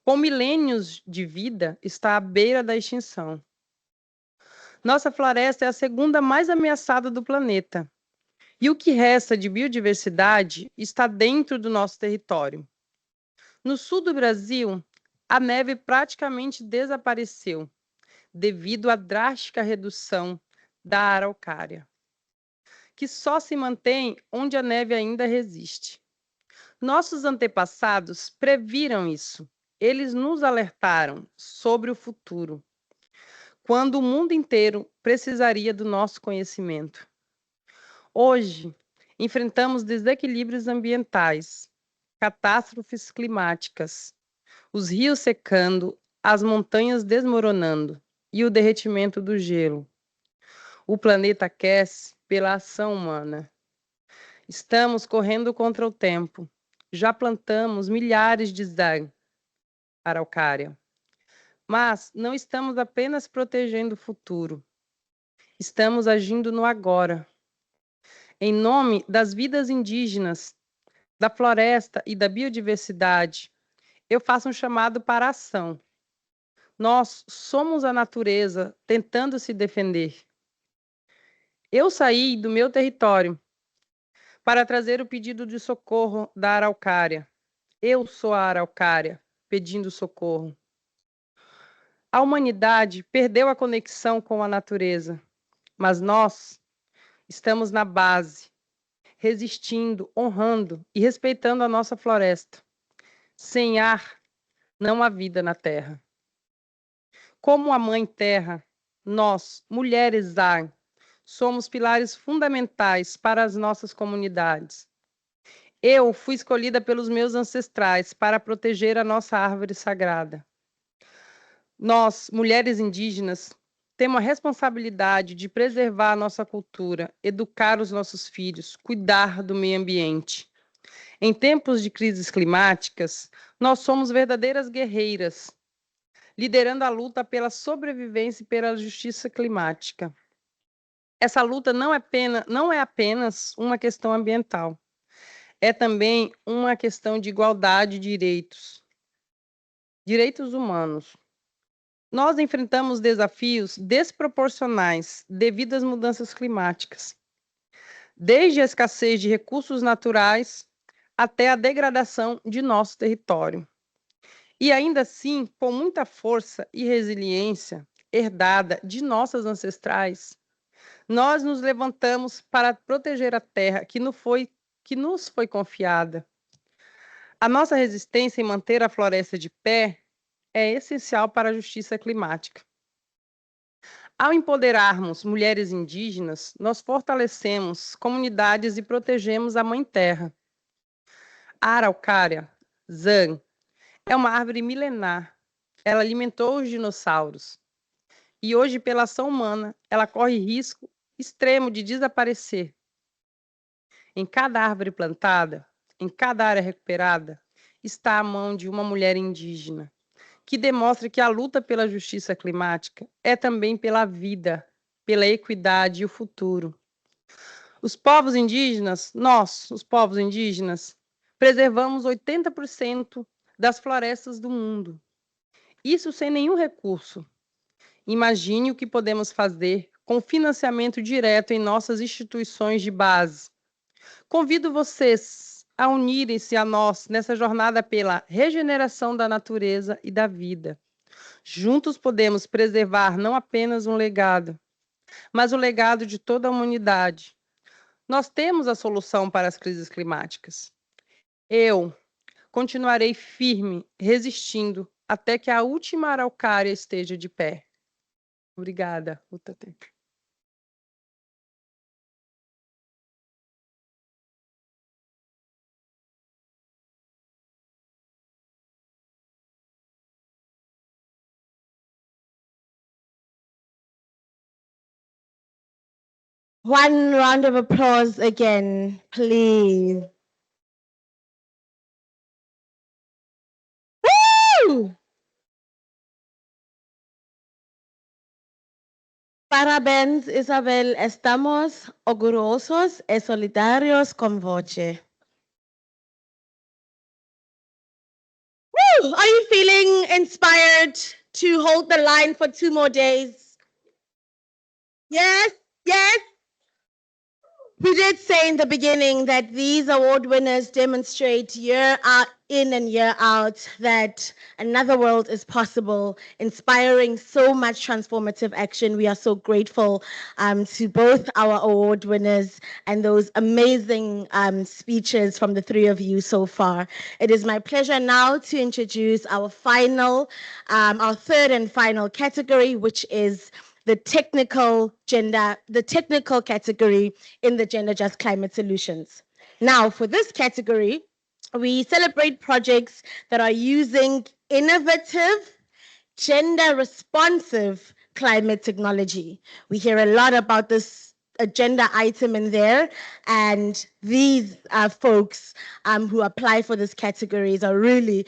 com milênios de vida, está à beira da extinção. Nossa floresta é a segunda mais ameaçada do planeta. E o que resta de biodiversidade está dentro do nosso território. No sul do Brasil, a neve praticamente desapareceu, devido à drástica redução da araucária, que só se mantém onde a neve ainda resiste. Nossos antepassados previram isso. Eles nos alertaram sobre o futuro, quando o mundo inteiro precisaria do nosso conhecimento. Hoje, enfrentamos desequilíbrios ambientais, catástrofes climáticas, os rios secando, as montanhas desmoronando e o derretimento do gelo. O planeta aquece pela ação humana. Estamos correndo contra o tempo. Já plantamos milhares de zag, araucária. Mas não estamos apenas protegendo o futuro, estamos agindo no agora. Em nome das vidas indígenas, da floresta e da biodiversidade, eu faço um chamado para a ação. Nós somos a natureza tentando se defender. Eu saí do meu território para trazer o pedido de socorro da araucária. Eu sou a araucária pedindo socorro. A humanidade perdeu a conexão com a natureza, mas nós estamos na base, resistindo, honrando e respeitando a nossa floresta. Sem ar, não há vida na terra. Como a Mãe Terra, nós, mulheres ar, somos pilares fundamentais para as nossas comunidades. Eu fui escolhida pelos meus ancestrais para proteger a nossa árvore sagrada. Nós, mulheres indígenas, temos a responsabilidade de preservar a nossa cultura, educar os nossos filhos, cuidar do meio ambiente. Em tempos de crises climáticas, nós somos verdadeiras guerreiras, liderando a luta pela sobrevivência e pela justiça climática. Essa luta não é apenas uma questão ambiental, é também uma questão de igualdade de direitos humanos. Nós enfrentamos desafios desproporcionais devido às mudanças climáticas, desde a escassez de recursos naturais até a degradação de nosso território. E ainda assim, com muita força e resiliência herdada de nossas ancestrais, nós nos levantamos para proteger a terra que nos foi confiada. A nossa resistência em manter a floresta de pé é essencial para a justiça climática. Ao empoderarmos mulheres indígenas, nós fortalecemos comunidades e protegemos a Mãe Terra. A araucária, Zan, é uma árvore milenar. Ela alimentou os dinossauros. E hoje, pela ação humana, ela corre risco extremo de desaparecer. Em cada árvore plantada, em cada área recuperada, está a mão de uma mulher indígena, que demonstra que a luta pela justiça climática é também pela vida, pela equidade e o futuro. Os povos indígenas, nós, os povos indígenas, preservamos 80% das florestas do mundo. Isso sem nenhum recurso. Imagine o que podemos fazer com financiamento direto em nossas instituições de base. Convido vocês a unirem-se a nós nessa jornada pela regeneração da natureza e da vida. Juntos podemos preservar não apenas um legado, mas o legado de toda a humanidade. Nós temos a solução para as crises climáticas. Eu continuarei firme, resistindo, até que a última araucária esteja de pé. Obrigada, Utate. One round of applause again, please. Woo! Parabéns, Isabel. Estamos orgullosos y solidarios con Voce. Woo! Are you feeling inspired to hold the line for 2 more days? Yes, yes. We did say in the beginning that these award winners demonstrate year in and year out that another world is possible, inspiring so much transformative action. We are so grateful to both our award winners and those amazing speeches from the 3 of you so far. It is my pleasure now to introduce our final, our third and final category, which is the technical category in the Gender Just Climate Solutions. Now, for this category, we celebrate projects that are using innovative, gender responsive climate technology. We hear a lot about this agenda item in there, and these folks who apply for these categories are really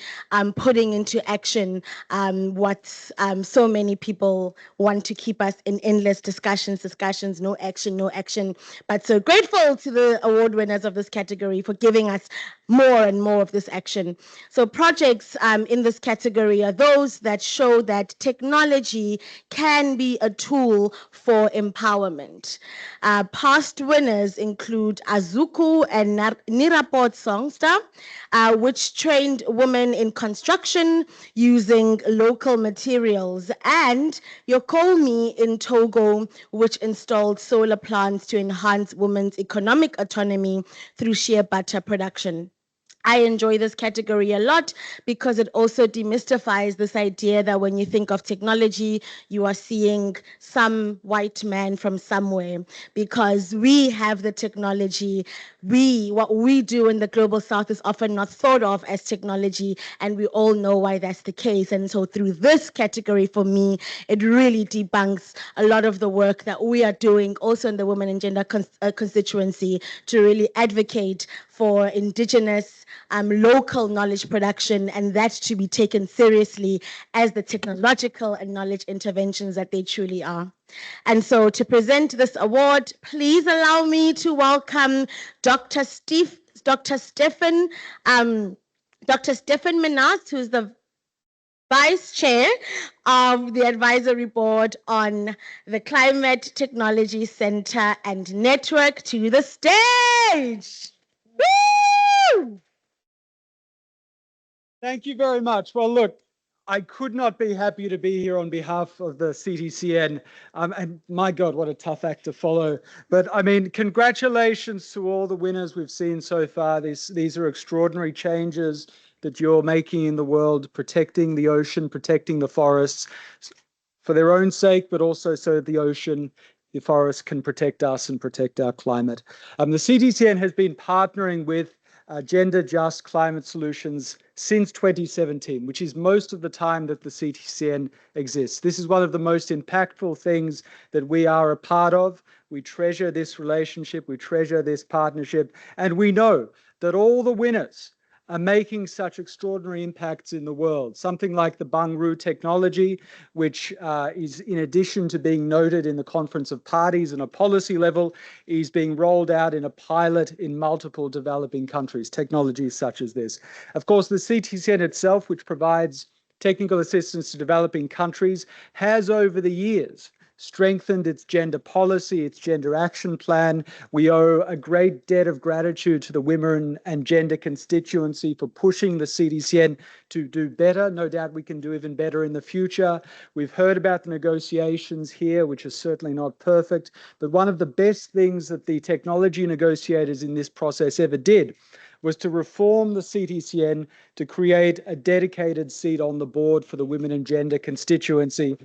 putting into action what so many people want to keep us in endless discussions, no action. But so grateful to the award winners of this category for giving us more and more of this action. So projects in this category are those that show that technology can be a tool for empowerment. Past winners include Azuku and Niraport Songster, which trained women in construction using local materials, and Yokomi in Togo, which installed solar plants to enhance women's economic autonomy through shea butter production. I enjoy this category a lot because it also demystifies this idea that when you think of technology, you are seeing some white man from somewhere, because we have the technology. What we do in the global south is often not thought of as technology, and we all know why that's the case. And so through this category, for me, it really debunks a lot of the work that we are doing also in the Women and Gender constituency to really advocate for indigenous local knowledge production, and that to be taken seriously as the technological and knowledge interventions that they truly are. And so to present this award, please allow me to welcome Dr. Stephan Minas, who's the Vice Chair of the Advisory Board on the Climate Technology Center and Network, to the stage. Woo! Thank you very much. Well, look, I could not be happier to be here on behalf of the CTCN. And my God, what a tough act to follow. But I mean, congratulations to all the winners we've seen so far. These are extraordinary changes that you're making in the world, protecting the ocean, protecting the forests for their own sake, but also so the ocean, the forest can protect us and protect our climate. The CTCN has been partnering with Gender Just Climate Solutions since 2017, which is most of the time that the CTCN exists. This is one of the most impactful things that we are a part of. We treasure this relationship, we treasure this partnership, and we know that all the winners are making such extraordinary impacts in the world. Something like the Bangru technology, which is, in addition to being noted in the Conference of Parties and a policy level, is being rolled out in a pilot in multiple developing countries, technologies such as this. Of course, the CTCN itself, which provides technical assistance to developing countries, has over the years strengthened its gender policy, its gender action plan. We owe a great debt of gratitude to the women and gender constituency for pushing the CTCN to do better. No doubt we can do even better in the future. We've heard about the negotiations here, which are certainly not perfect, but one of the best things that the technology negotiators in this process ever did was to reform the CTCN to create a dedicated seat on the board for the women and gender constituency,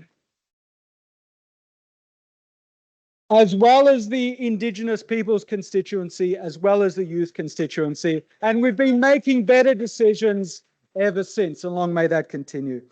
as well as the Indigenous Peoples constituency, as well as the youth constituency. And we've been making better decisions ever since, and long may that continue.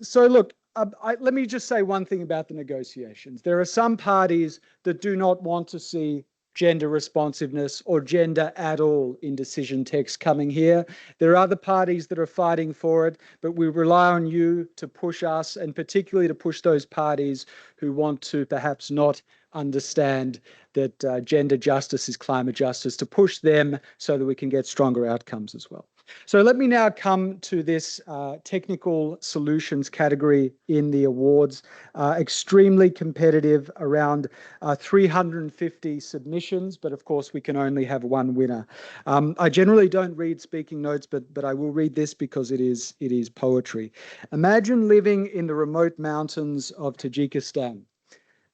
So look, let me just say one thing about the negotiations. There are some parties that do not want to see gender responsiveness or gender at all in decision text coming here. There are other parties that are fighting for it, but we rely on you to push us, and particularly to push those parties who want to perhaps not understand that gender justice is climate justice, to push them so that we can get stronger outcomes as well. So let me now come to this technical solutions category in the awards. Extremely competitive, around 350 submissions, but of course we can only have one winner. I generally don't read speaking notes, but I will read this because it is poetry. Imagine living in the remote mountains of Tajikistan.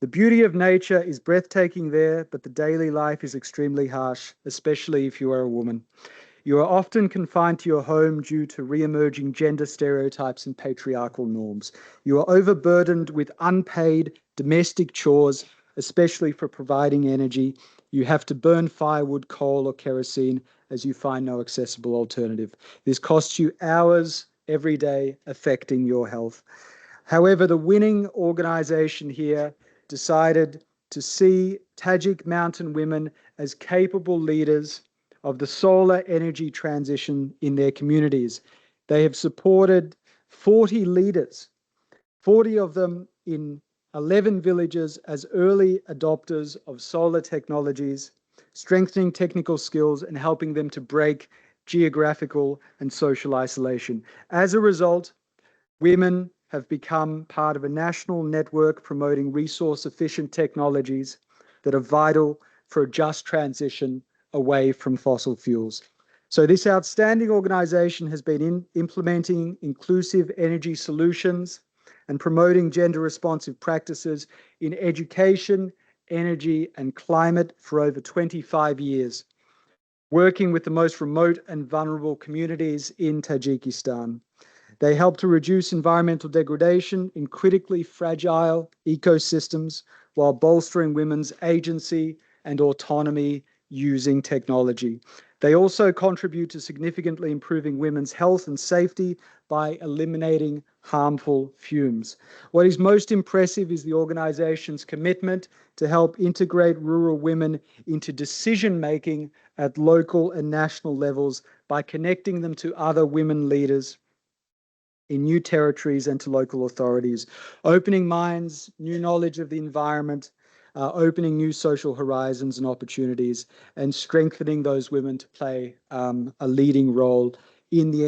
The beauty of nature is breathtaking there, but the daily life is extremely harsh, especially if you are a woman. You are often confined to your home due to re-emerging gender stereotypes and patriarchal norms. You are overburdened with unpaid domestic chores, especially for providing energy. You have to burn firewood, coal, or kerosene as you find no accessible alternative. This costs you hours every day, affecting your health. However, the winning organization here decided to see Tajik mountain women as capable leaders of the solar energy transition in their communities. They have supported 40 leaders, 40 of them in 11 villages as early adopters of solar technologies, strengthening technical skills and helping them to break geographical and social isolation. As a result, women have become part of a national network promoting resource-efficient technologies that are vital for a just transition away from fossil fuels. So this outstanding organization has been implementing inclusive energy solutions and promoting gender-responsive practices in education, energy, and climate for over 25 years, working with the most remote and vulnerable communities in Tajikistan. They help to reduce environmental degradation in critically fragile ecosystems while bolstering women's agency and autonomy using technology. They also contribute to significantly improving women's health and safety by eliminating harmful fumes. What is most impressive is the organization's commitment to help integrate rural women into decision-making at local and national levels by connecting them to other women leaders in new territories and to local authorities, opening minds, new knowledge of the environment, opening new social horizons and opportunities, and strengthening those women to play a leading role in the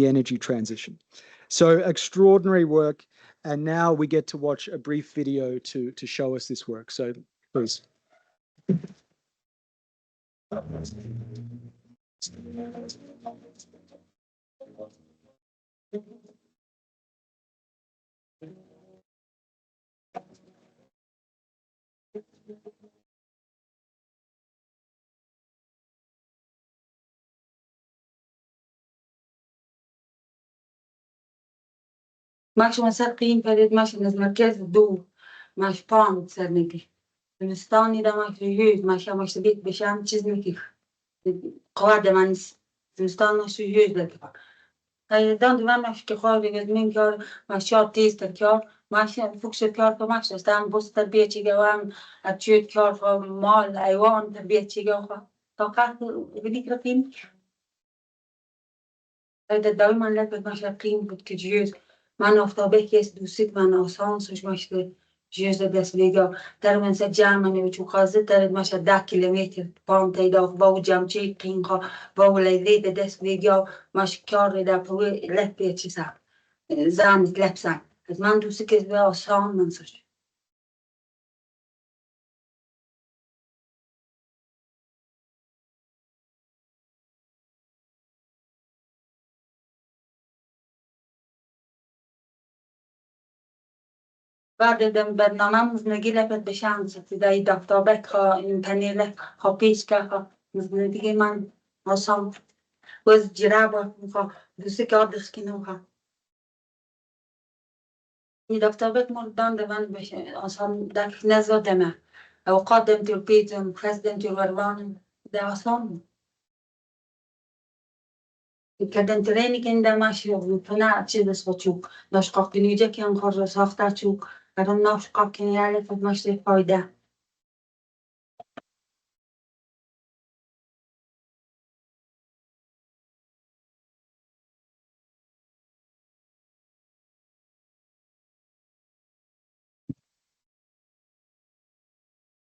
energy transition. So extraordinary work, and now we get to watch a brief video to show us this work. So please. ماش مساقين فريد ماش ناس مركز دو ماش بام سرنكي زمستاني دا ماش يهود ماش بيت بشام چیز نكي قواد من زمستان ماش يهود لكي دان دو ماش كي خواه بيگز من كار ماش شاب تيز تكار ماش فوكش كار فماش دستان بوست تربية چيگا وام اتشود كار فمال ايوان تربية چيگا خواه طاقات بديك رقيم هذا دائما لك ماش رقيم بود كجيوز من آفتابه که دوستیت من آسانسش ماشته جیز دست بیگا در من سه جمع و چو خازه دارد ماشه 10 کیلومتر پام تیدا با و جمچه قینقا با و لیده دست بیگا ماش کار در پوی لپ بیه چی سب زمت لپ سن از من دوستی که به آسان من سش بعد دم برنامه مزنگی لپت بشم ستیدایی دفتابک ها این پنیل ها پیش که ها مزنگی من آسان وز جرابة مخا دوسي كاردس كينو مخا دفترك مردان دمان بش أصلا داك نزو دما أو قادم تربيتم president تروان ده أصلا كدن تريني كندا ماشي وفنا تشيل سوتشوك نشقق دنيجا كان خرج سافتا تشوك أرن نشقق كن يعرف ماشي فايدة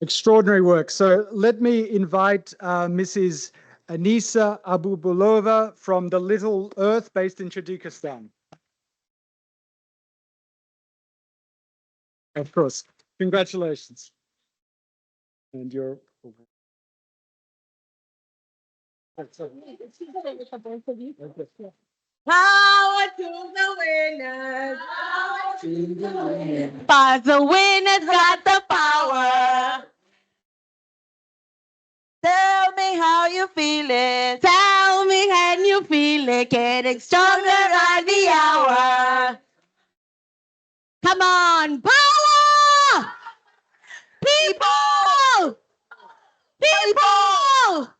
Extraordinary work. So let me invite Mrs. Anisa Abubulova from the Little Earth based in Tajikistan. Of course. Congratulations. And you're... Power to the winners. Cause the winners got the power. Tell me how you feel it. Tell me how you feel it. Getting stronger by the hour. Come on, power! People! People!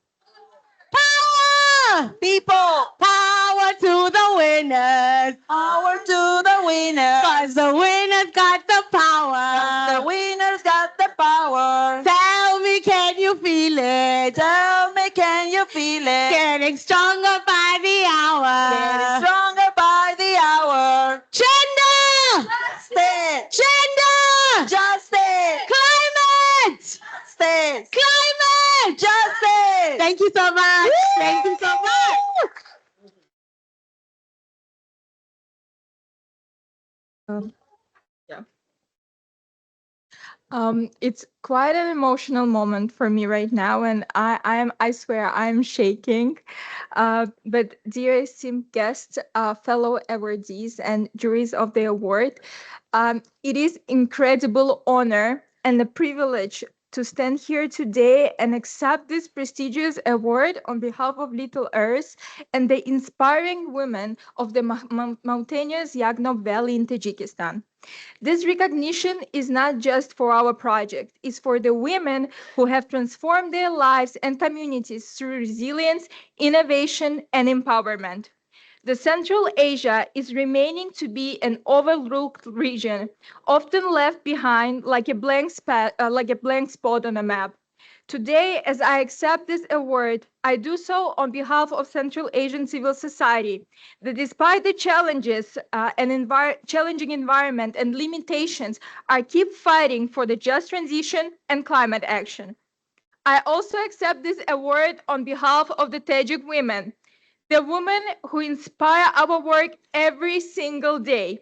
Power! People! Power to the winners! Power to the winners! Cause the winners got the power! The winners got the power. Tell me, can you feel it? Tell me, can you feel it? Getting stronger by the hour. Getting stronger by the hour. Gender! Justice! Gender! Justice! Climate! Justice! Climate! Justice! Thank you so much. Thank you so much. It's quite an emotional moment for me right now, and I swear I'm shaking. But dear esteemed guests, fellow awardees and juries of the award, it is incredible honor and a privilege to stand here today and accept this prestigious award on behalf of Little Earth and the inspiring women of the mountainous Yaghnov Valley in Tajikistan. This recognition is not just for our project, it's for the women who have transformed their lives and communities through resilience, innovation, and empowerment. The Central Asia is remaining to be an overlooked region, often left behind like a blank spot on a map. Today, as I accept this award, I do so on behalf of Central Asian civil society, that despite the challenges and challenging environment and limitations, I keep fighting for the just transition and climate action. I also accept this award on behalf of the Tajik women, the women who inspire our work every single day.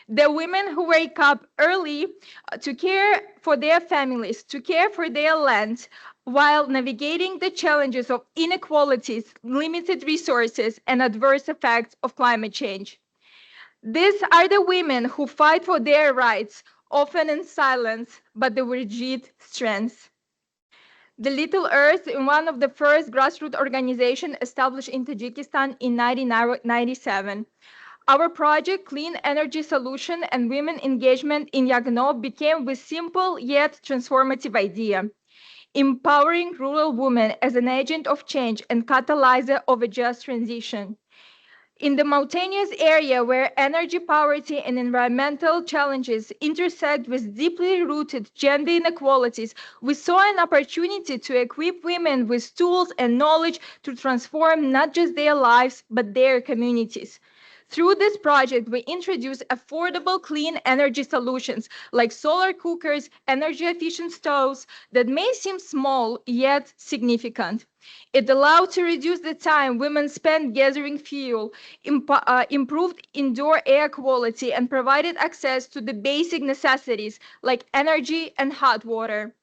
The women who wake up early to care for their families, to care for their land, while navigating the challenges of inequalities, limited resources, and adverse effects of climate change. These are the women who fight for their rights, often in silence, but with rigid strength. The Little Earth is one of the first grassroots organizations established in Tajikistan in 1997. Our project, Clean Energy Solution and Women Engagement in Yaghnov, became a simple yet transformative idea, empowering rural women as an agent of change and catalyzer of a just transition. In the mountainous area where energy poverty and environmental challenges intersect with deeply rooted gender inequalities, we saw an opportunity to equip women with tools and knowledge to transform not just their lives, but their communities. Through this project, we introduced affordable clean energy solutions like solar cookers, energy efficient stoves that may seem small yet significant. It allowed to reduce the time women spend gathering fuel, improved indoor air quality, and provided access to the basic necessities like energy and hot water.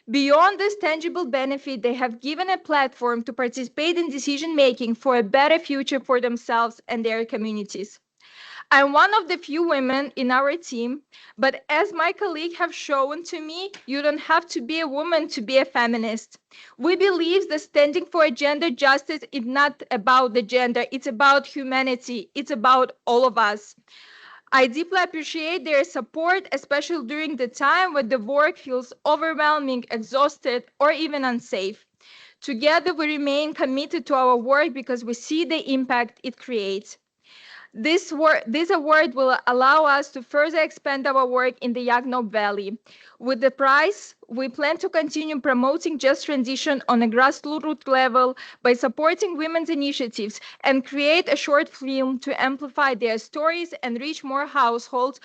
Beyond this tangible benefit, they have given a platform to participate in decision making for a better future for themselves and their communities. I'm one of the few women in our team, but as my colleagues have shown to me, you don't have to be a woman to be a feminist. We believe that standing for gender justice is not about the gender, it's about humanity, it's about all of us. I deeply appreciate their support, especially during the time when the work feels overwhelming, exhausted, or even unsafe. Together, we remain committed to our work because we see the impact it creates. This award will allow us to further expand our work in the Yaghnov Valley. With the prize, we plan to continue promoting just transition on a grassroots level by supporting women's initiatives and create a short film to amplify their stories and reach more households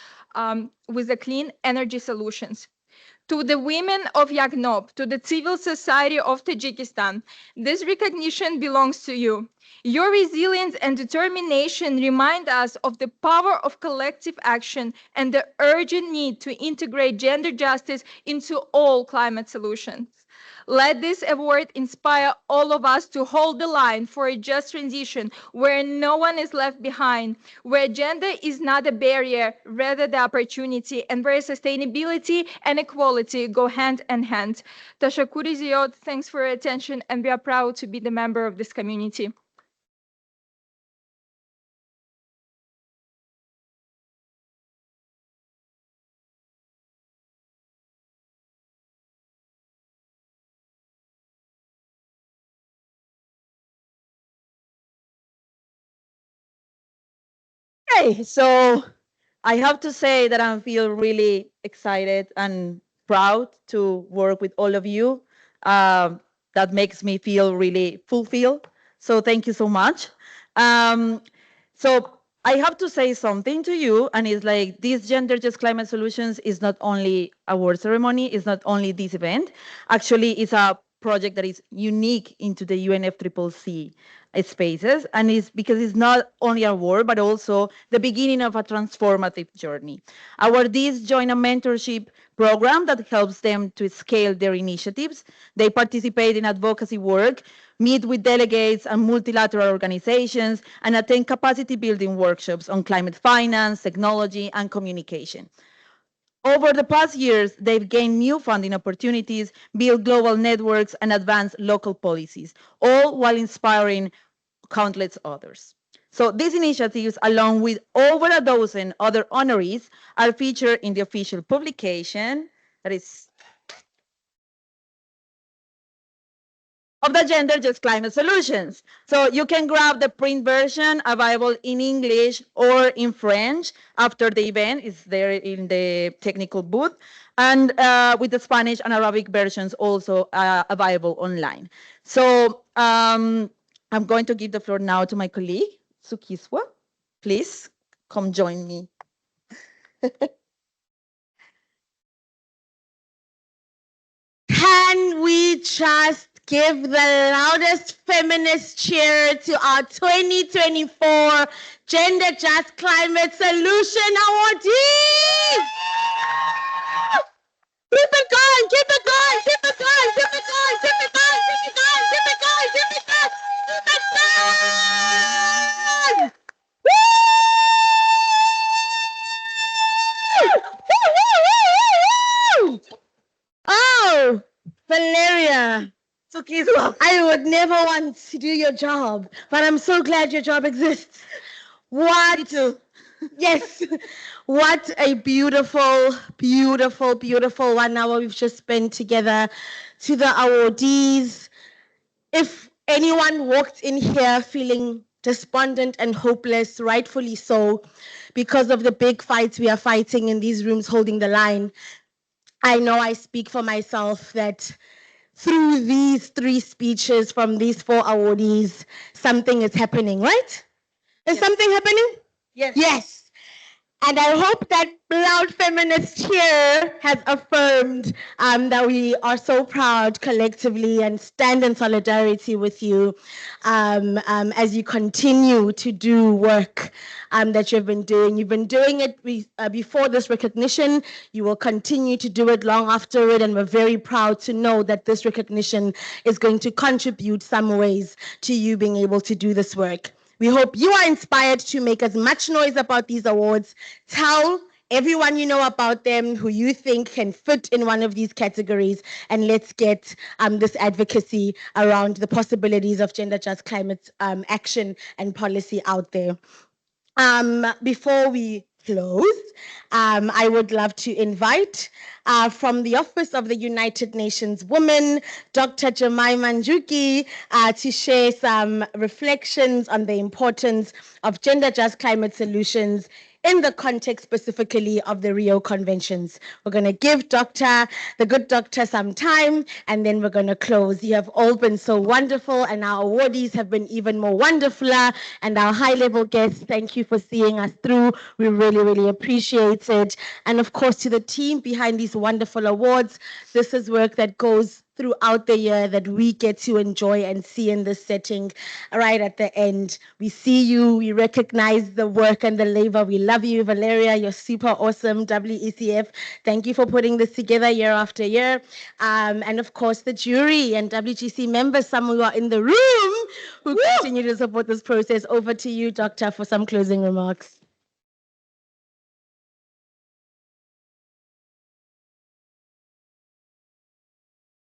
with the clean energy solutions. To the women of Yaghnov, to the civil society of Tajikistan, this recognition belongs to you. Your resilience and determination remind us of the power of collective action and the urgent need to integrate gender justice into all climate solutions. Let this award inspire all of us to hold the line for a just transition where no one is left behind, where gender is not a barrier, rather the opportunity, and where sustainability and equality go hand in hand. Tashakuri Ziod, thanks for your attention, and we are proud to be the member of this community. Okay, so I have to say that I feel really excited and proud to work with all of you. That makes me feel really fulfilled. So thank you so much. So I have to say something to you, and it's like this Gender Just Climate Solutions is not only a award ceremony, it's not only this event. Actually, it's a project that is unique into the UNFCCC spaces, and it's because it's not only a award, but also the beginning of a transformative journey. Awardees join a mentorship program that helps them to scale their initiatives. They participate in advocacy work, meet with delegates and multilateral organizations, and attend capacity building workshops on climate finance, technology, and communication. Over the past years, they've gained new funding opportunities, built global networks, and advanced local policies, all while inspiring countless others. So these initiatives, along with over a dozen other honorees, are featured in the official publication that is of the Gender Just Climate Solutions. So you can grab the print version available in English or in French after the event. It's there in the technical booth. And with the Spanish and Arabic versions also available online. So I'm going to give the floor now to my colleague, Zukiswa. Please come join me. Can we just give the loudest feminist cheer to our 2024 Gender Just Climate Solution awardees? Keep it going, keep it going, keep it going, keep it going, keep it going, keep it going, keep it going, keep it going, keep it going! Woo! Oh, Valeria. Zukiswa. I would never want to do your job, but I'm so glad your job exists. What? Me too. Yes. What a beautiful, beautiful, beautiful 1 hour we've just spent together. To the awardees, if anyone walked in here feeling despondent and hopeless, rightfully so, because of the big fights we are fighting in these rooms holding the line, I know I speak for myself that through these 3 speeches from these 4 awardees, something is happening, right? Is something happening? Yes. Yes. And I hope that loud feminist cheer has affirmed that we are so proud collectively and stand in solidarity with you as you continue to do work that you've been doing. You've been doing it before this recognition. You will continue to do it long after it. And we're very proud to know that this recognition is going to contribute some ways to you being able to do this work. We hope you are inspired to make as much noise about these awards. Tell everyone you know about them, who you think can fit in one of these categories, and let's get this advocacy around the possibilities of gender just climate action and policy out there. Before we close, I would love to invite from the Office of the United Nations Women, Dr. Jemima Njuki, to share some reflections on the importance of gender just climate solutions in the context specifically of the Rio Conventions. We're going to give the good doctor some time, and then we're going to close. You have all been so wonderful, and our awardees have been even more wonderfuler, and our high-level guests, thank you for seeing us through. We really, really appreciate it. And of course, to the team behind these wonderful awards, this is work that goes throughout the year that we get to enjoy and see in this setting right at the end. We see you, we recognize the work and the labor. We love you, Valeria, you're super awesome. WECF, thank you for putting this together year after year. And of course, the jury and WGC members, some who are in the room, who continue to support this process. Over to you, Doctor, for some closing remarks.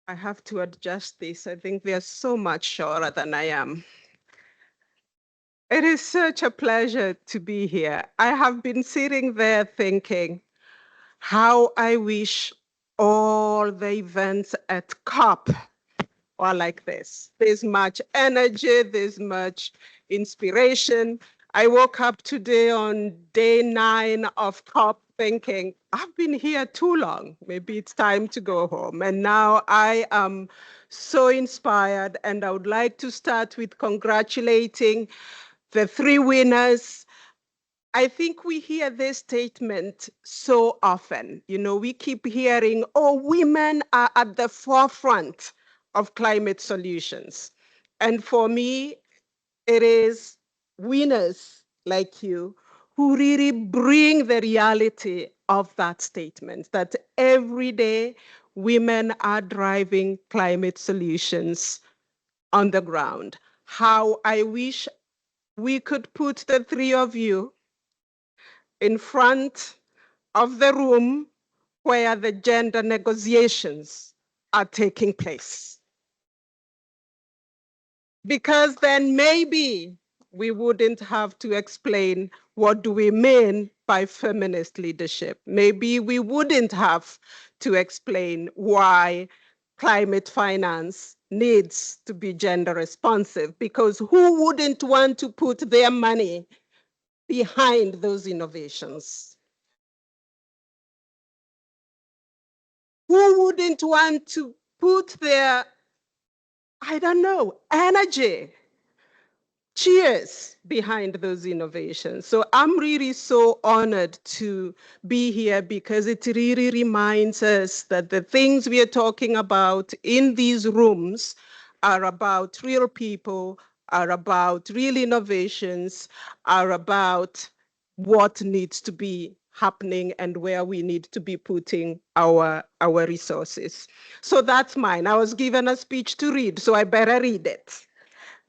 I have to adjust this. I think they are so much shorter than I am. It is such a pleasure to be here. I have been sitting there thinking how I wish all the events at COP are like this. There's much energy, there's much inspiration, I woke up today on day 9 of COP thinking, I've been here too long. Maybe it's time to go home. And now I am so inspired, and I would like to start with congratulating the 3 winners. I think we hear this statement so often. You know, we keep hearing, oh, women are at the forefront of climate solutions. And for me, it is winners like you who really bring the reality of that statement, that every day women are driving climate solutions on the ground. How I wish we could put the 3 of you in front of the room where the gender negotiations are taking place. Because then maybe we wouldn't have to explain what do we mean by feminist leadership. Maybe we wouldn't have to explain why climate finance needs to be gender responsive, because who wouldn't want to put their money behind those innovations? Who wouldn't want to put their, I don't know, energy, cheers behind those innovations? So I'm really so honored to be here, because it really reminds us that the things we are talking about in these rooms are about real people, are about real innovations, are about what needs to be happening and where we need to be putting our resources. So that's mine. I was given a speech to read, so I better read it.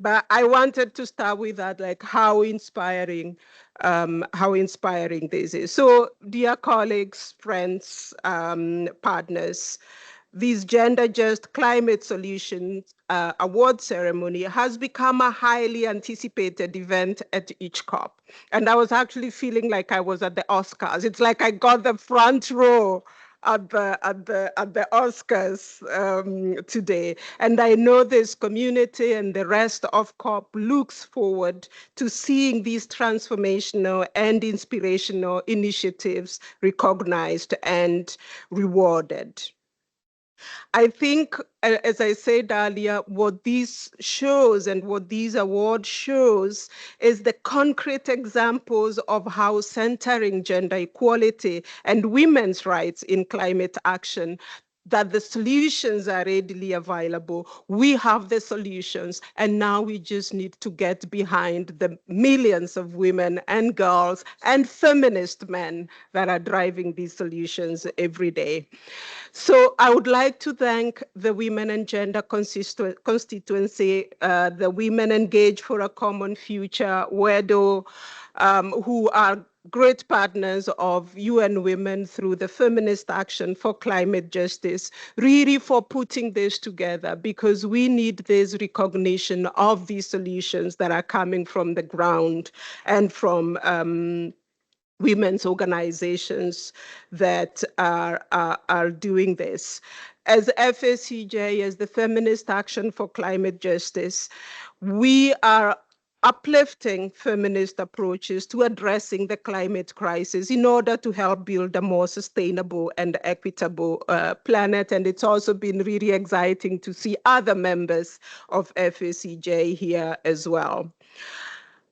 But I wanted to start with that, like how inspiring this is. So dear colleagues, friends, partners, this Gender Just Climate Solutions award ceremony has become a highly anticipated event at each COP. And I was actually feeling like I was at the Oscars. It's like I got the front row at the Oscars today. And I know this community and the rest of COP looks forward to seeing these transformational and inspirational initiatives recognized and rewarded. I think, as I said earlier, what this shows and what these awards shows is the concrete examples of how centering gender equality and women's rights in climate action, that the solutions are readily available. We have the solutions, and now we just need to get behind the millions of women and girls and feminist men that are driving these solutions every day. So I would like to thank the Women and Gender Constituency, the Women Engage for a Common Future, WEDO, who are great partners of UN Women through the Feminist Action for Climate Justice, really for putting this together, because we need this recognition of these solutions that are coming from the ground and from women's organizations that are doing this. As FACJ, as the Feminist Action for Climate Justice, we are uplifting feminist approaches to addressing the climate crisis in order to help build a more sustainable and equitable planet. And it's also been really exciting to see other members of FACJ here as well.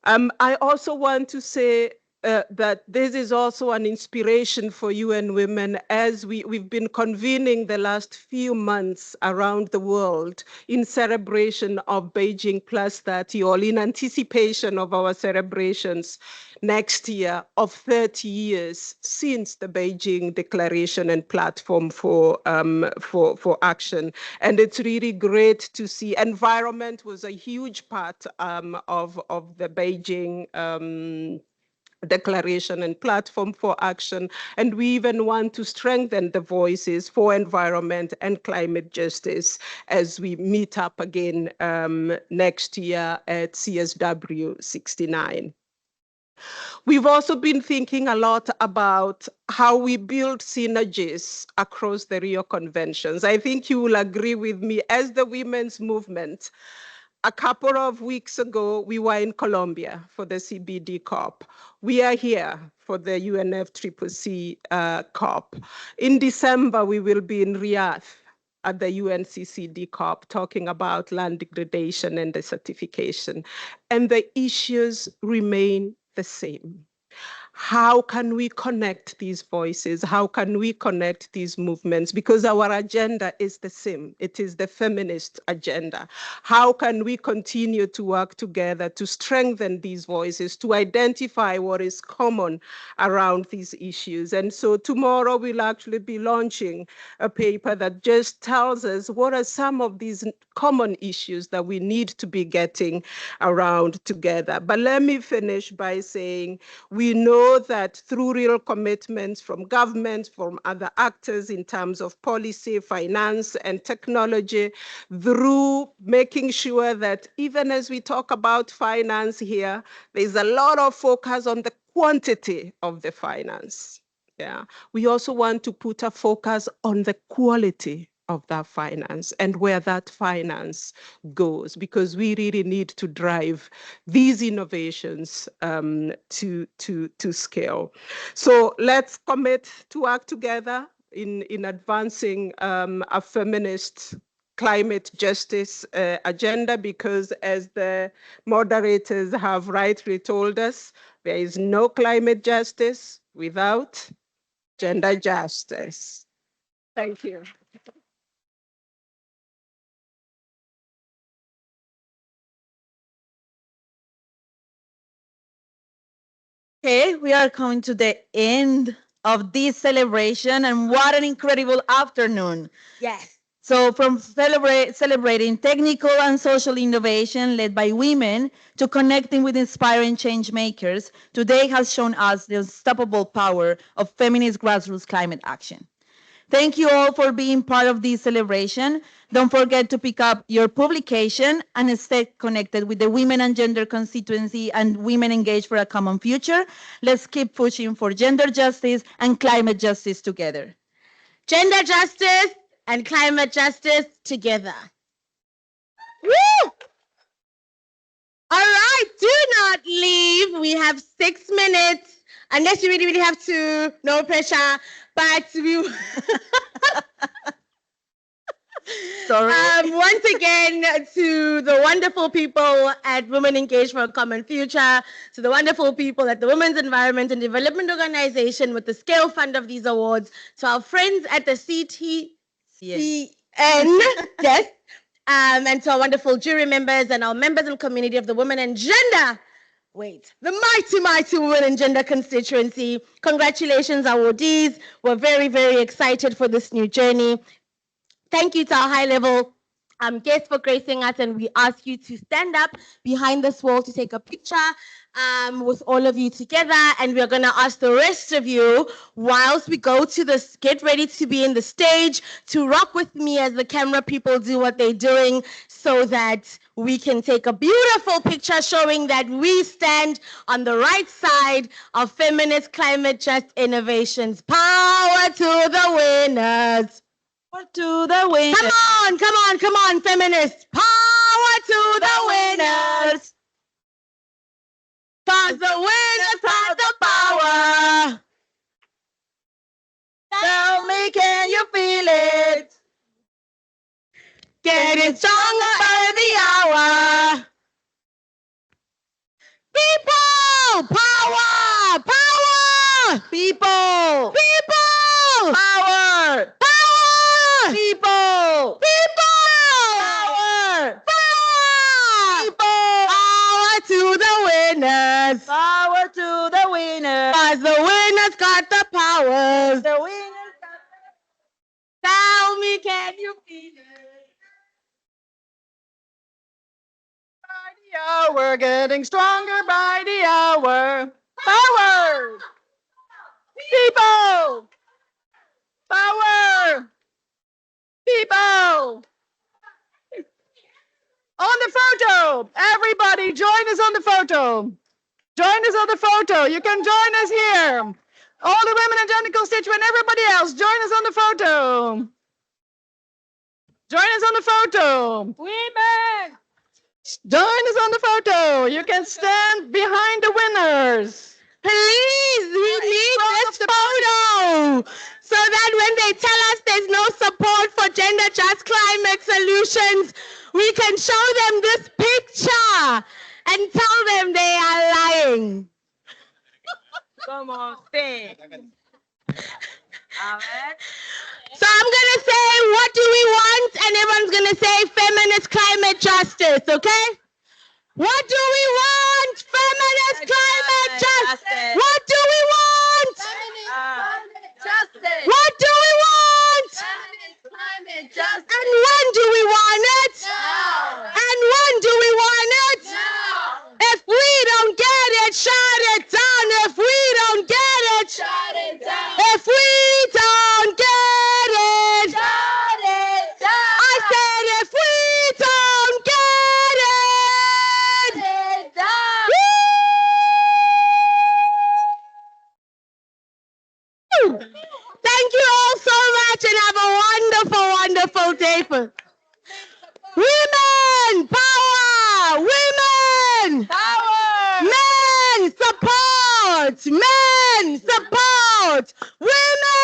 I also want to say that this is also an inspiration for UN Women, as we've been convening the last few months around the world in celebration of Beijing Plus 30, or in anticipation of our celebrations next year of 30 years since the Beijing Declaration and Platform for Action. And it's really great to see. Environment was a huge part of the Beijing Declaration and Platform for Action. And we even want to strengthen the voices for environment and climate justice as we meet up again next year at CSW 69. We've also been thinking a lot about how we build synergies across the Rio Conventions. I think you will agree with me, as the women's movement, a couple of weeks ago, we were in Colombia for the CBD COP. We are here for the UNFCCC COP. In December, we will be in Riyadh at the UNCCD COP talking about land degradation and desertification. And the issues remain the same. How can we connect these voices? How can we connect these movements? Because our agenda is the same. It is the feminist agenda. How can we continue to work together to strengthen these voices, to identify what is common around these issues? And so tomorrow we'll actually be launching a paper that just tells us what are some of these common issues that we need to be getting around together. But let me finish by saying we know that through real commitments from government, from other actors in terms of policy, finance, and technology, through making sure that even as we talk about finance here, there's a lot of focus on the quantity of the finance. Yeah. We also want to put a focus on the quality of that finance and where that finance goes, because we really need to drive these innovations to scale. So let's commit to work together in advancing a feminist climate justice agenda, because as the moderators have rightly told us, there is no climate justice without gender justice. Thank you. Okay, we are coming to the end of this celebration, and what an incredible afternoon. Yes. So from celebrating technical and social innovation led by women to connecting with inspiring change makers, today has shown us the unstoppable power of feminist grassroots climate action. Thank you all for being part of this celebration. Don't forget to pick up your publication and stay connected with the Women and Gender Constituency and Women Engaged for a Common Future. Let's keep pushing for gender justice and climate justice together. Gender justice and climate justice together. Woo! All right, do not leave. We have 6 minutes, unless you really, really have to, no pressure, but we... Sorry. Once again, to the wonderful people at Women Engaged for a Common Future, to the wonderful people at the Women's Environment and Development Organization with the scale fund of these awards, to our friends at the CTCN, yes, and to our wonderful jury members and our members and community of the Women and Gender. The mighty, mighty Women and Gender constituency. Congratulations, awardees. We're very, very excited for this new journey. Thank you to our high-level guests for gracing us, and we ask you to stand up behind this wall to take a picture with all of you together, and we're going to ask the rest of you, whilst we go to this, get ready to be in the stage, to rock with me as the camera people do what they're doing, so that we can take a beautiful picture showing that we stand on the right side of feminist climate just innovations. Power to the winners. To the winners. Come on, come on, come on, feminists. Power to the winners. Cause the winners have the power. Tell me, can you feel it? Getting stronger by the hour. People, power, power. People, people, power, power. People, power, power. Power to the winners. Power to the winners. Cause the winners got the powers. The winners got the... Tell me, can you feel it? By the hour, getting stronger by the hour. Power! People! Power! People! On the photo! Everybody, join us on the photo. Join us on the photo. You can join us here. All the women and gender constituent, everybody else, join us on the photo. Join us on the photo. Women! Join us on the photo. You can stand behind the winners. Please, we need this photo so that when they tell us there's no support for gender just climate solutions, we can show them this picture and tell them they are lying. Come on, stay. So I'm going to say, what do we want? And everyone's going to say feminist climate justice, okay? What do we want? Feminist climate justice. What do we want? Justice. What do we want? Climate justice. And when do we want it? Now. And when do we want it? Now. If we don't get it, shut it down. If we don't get it, Shut it down. if we don't get it, Shut it down. I said if we don't get it. Shut it down. Woo! Thank you all so much and have a wonderful, wonderful day. Women power! Women Power. men support! Men support! Women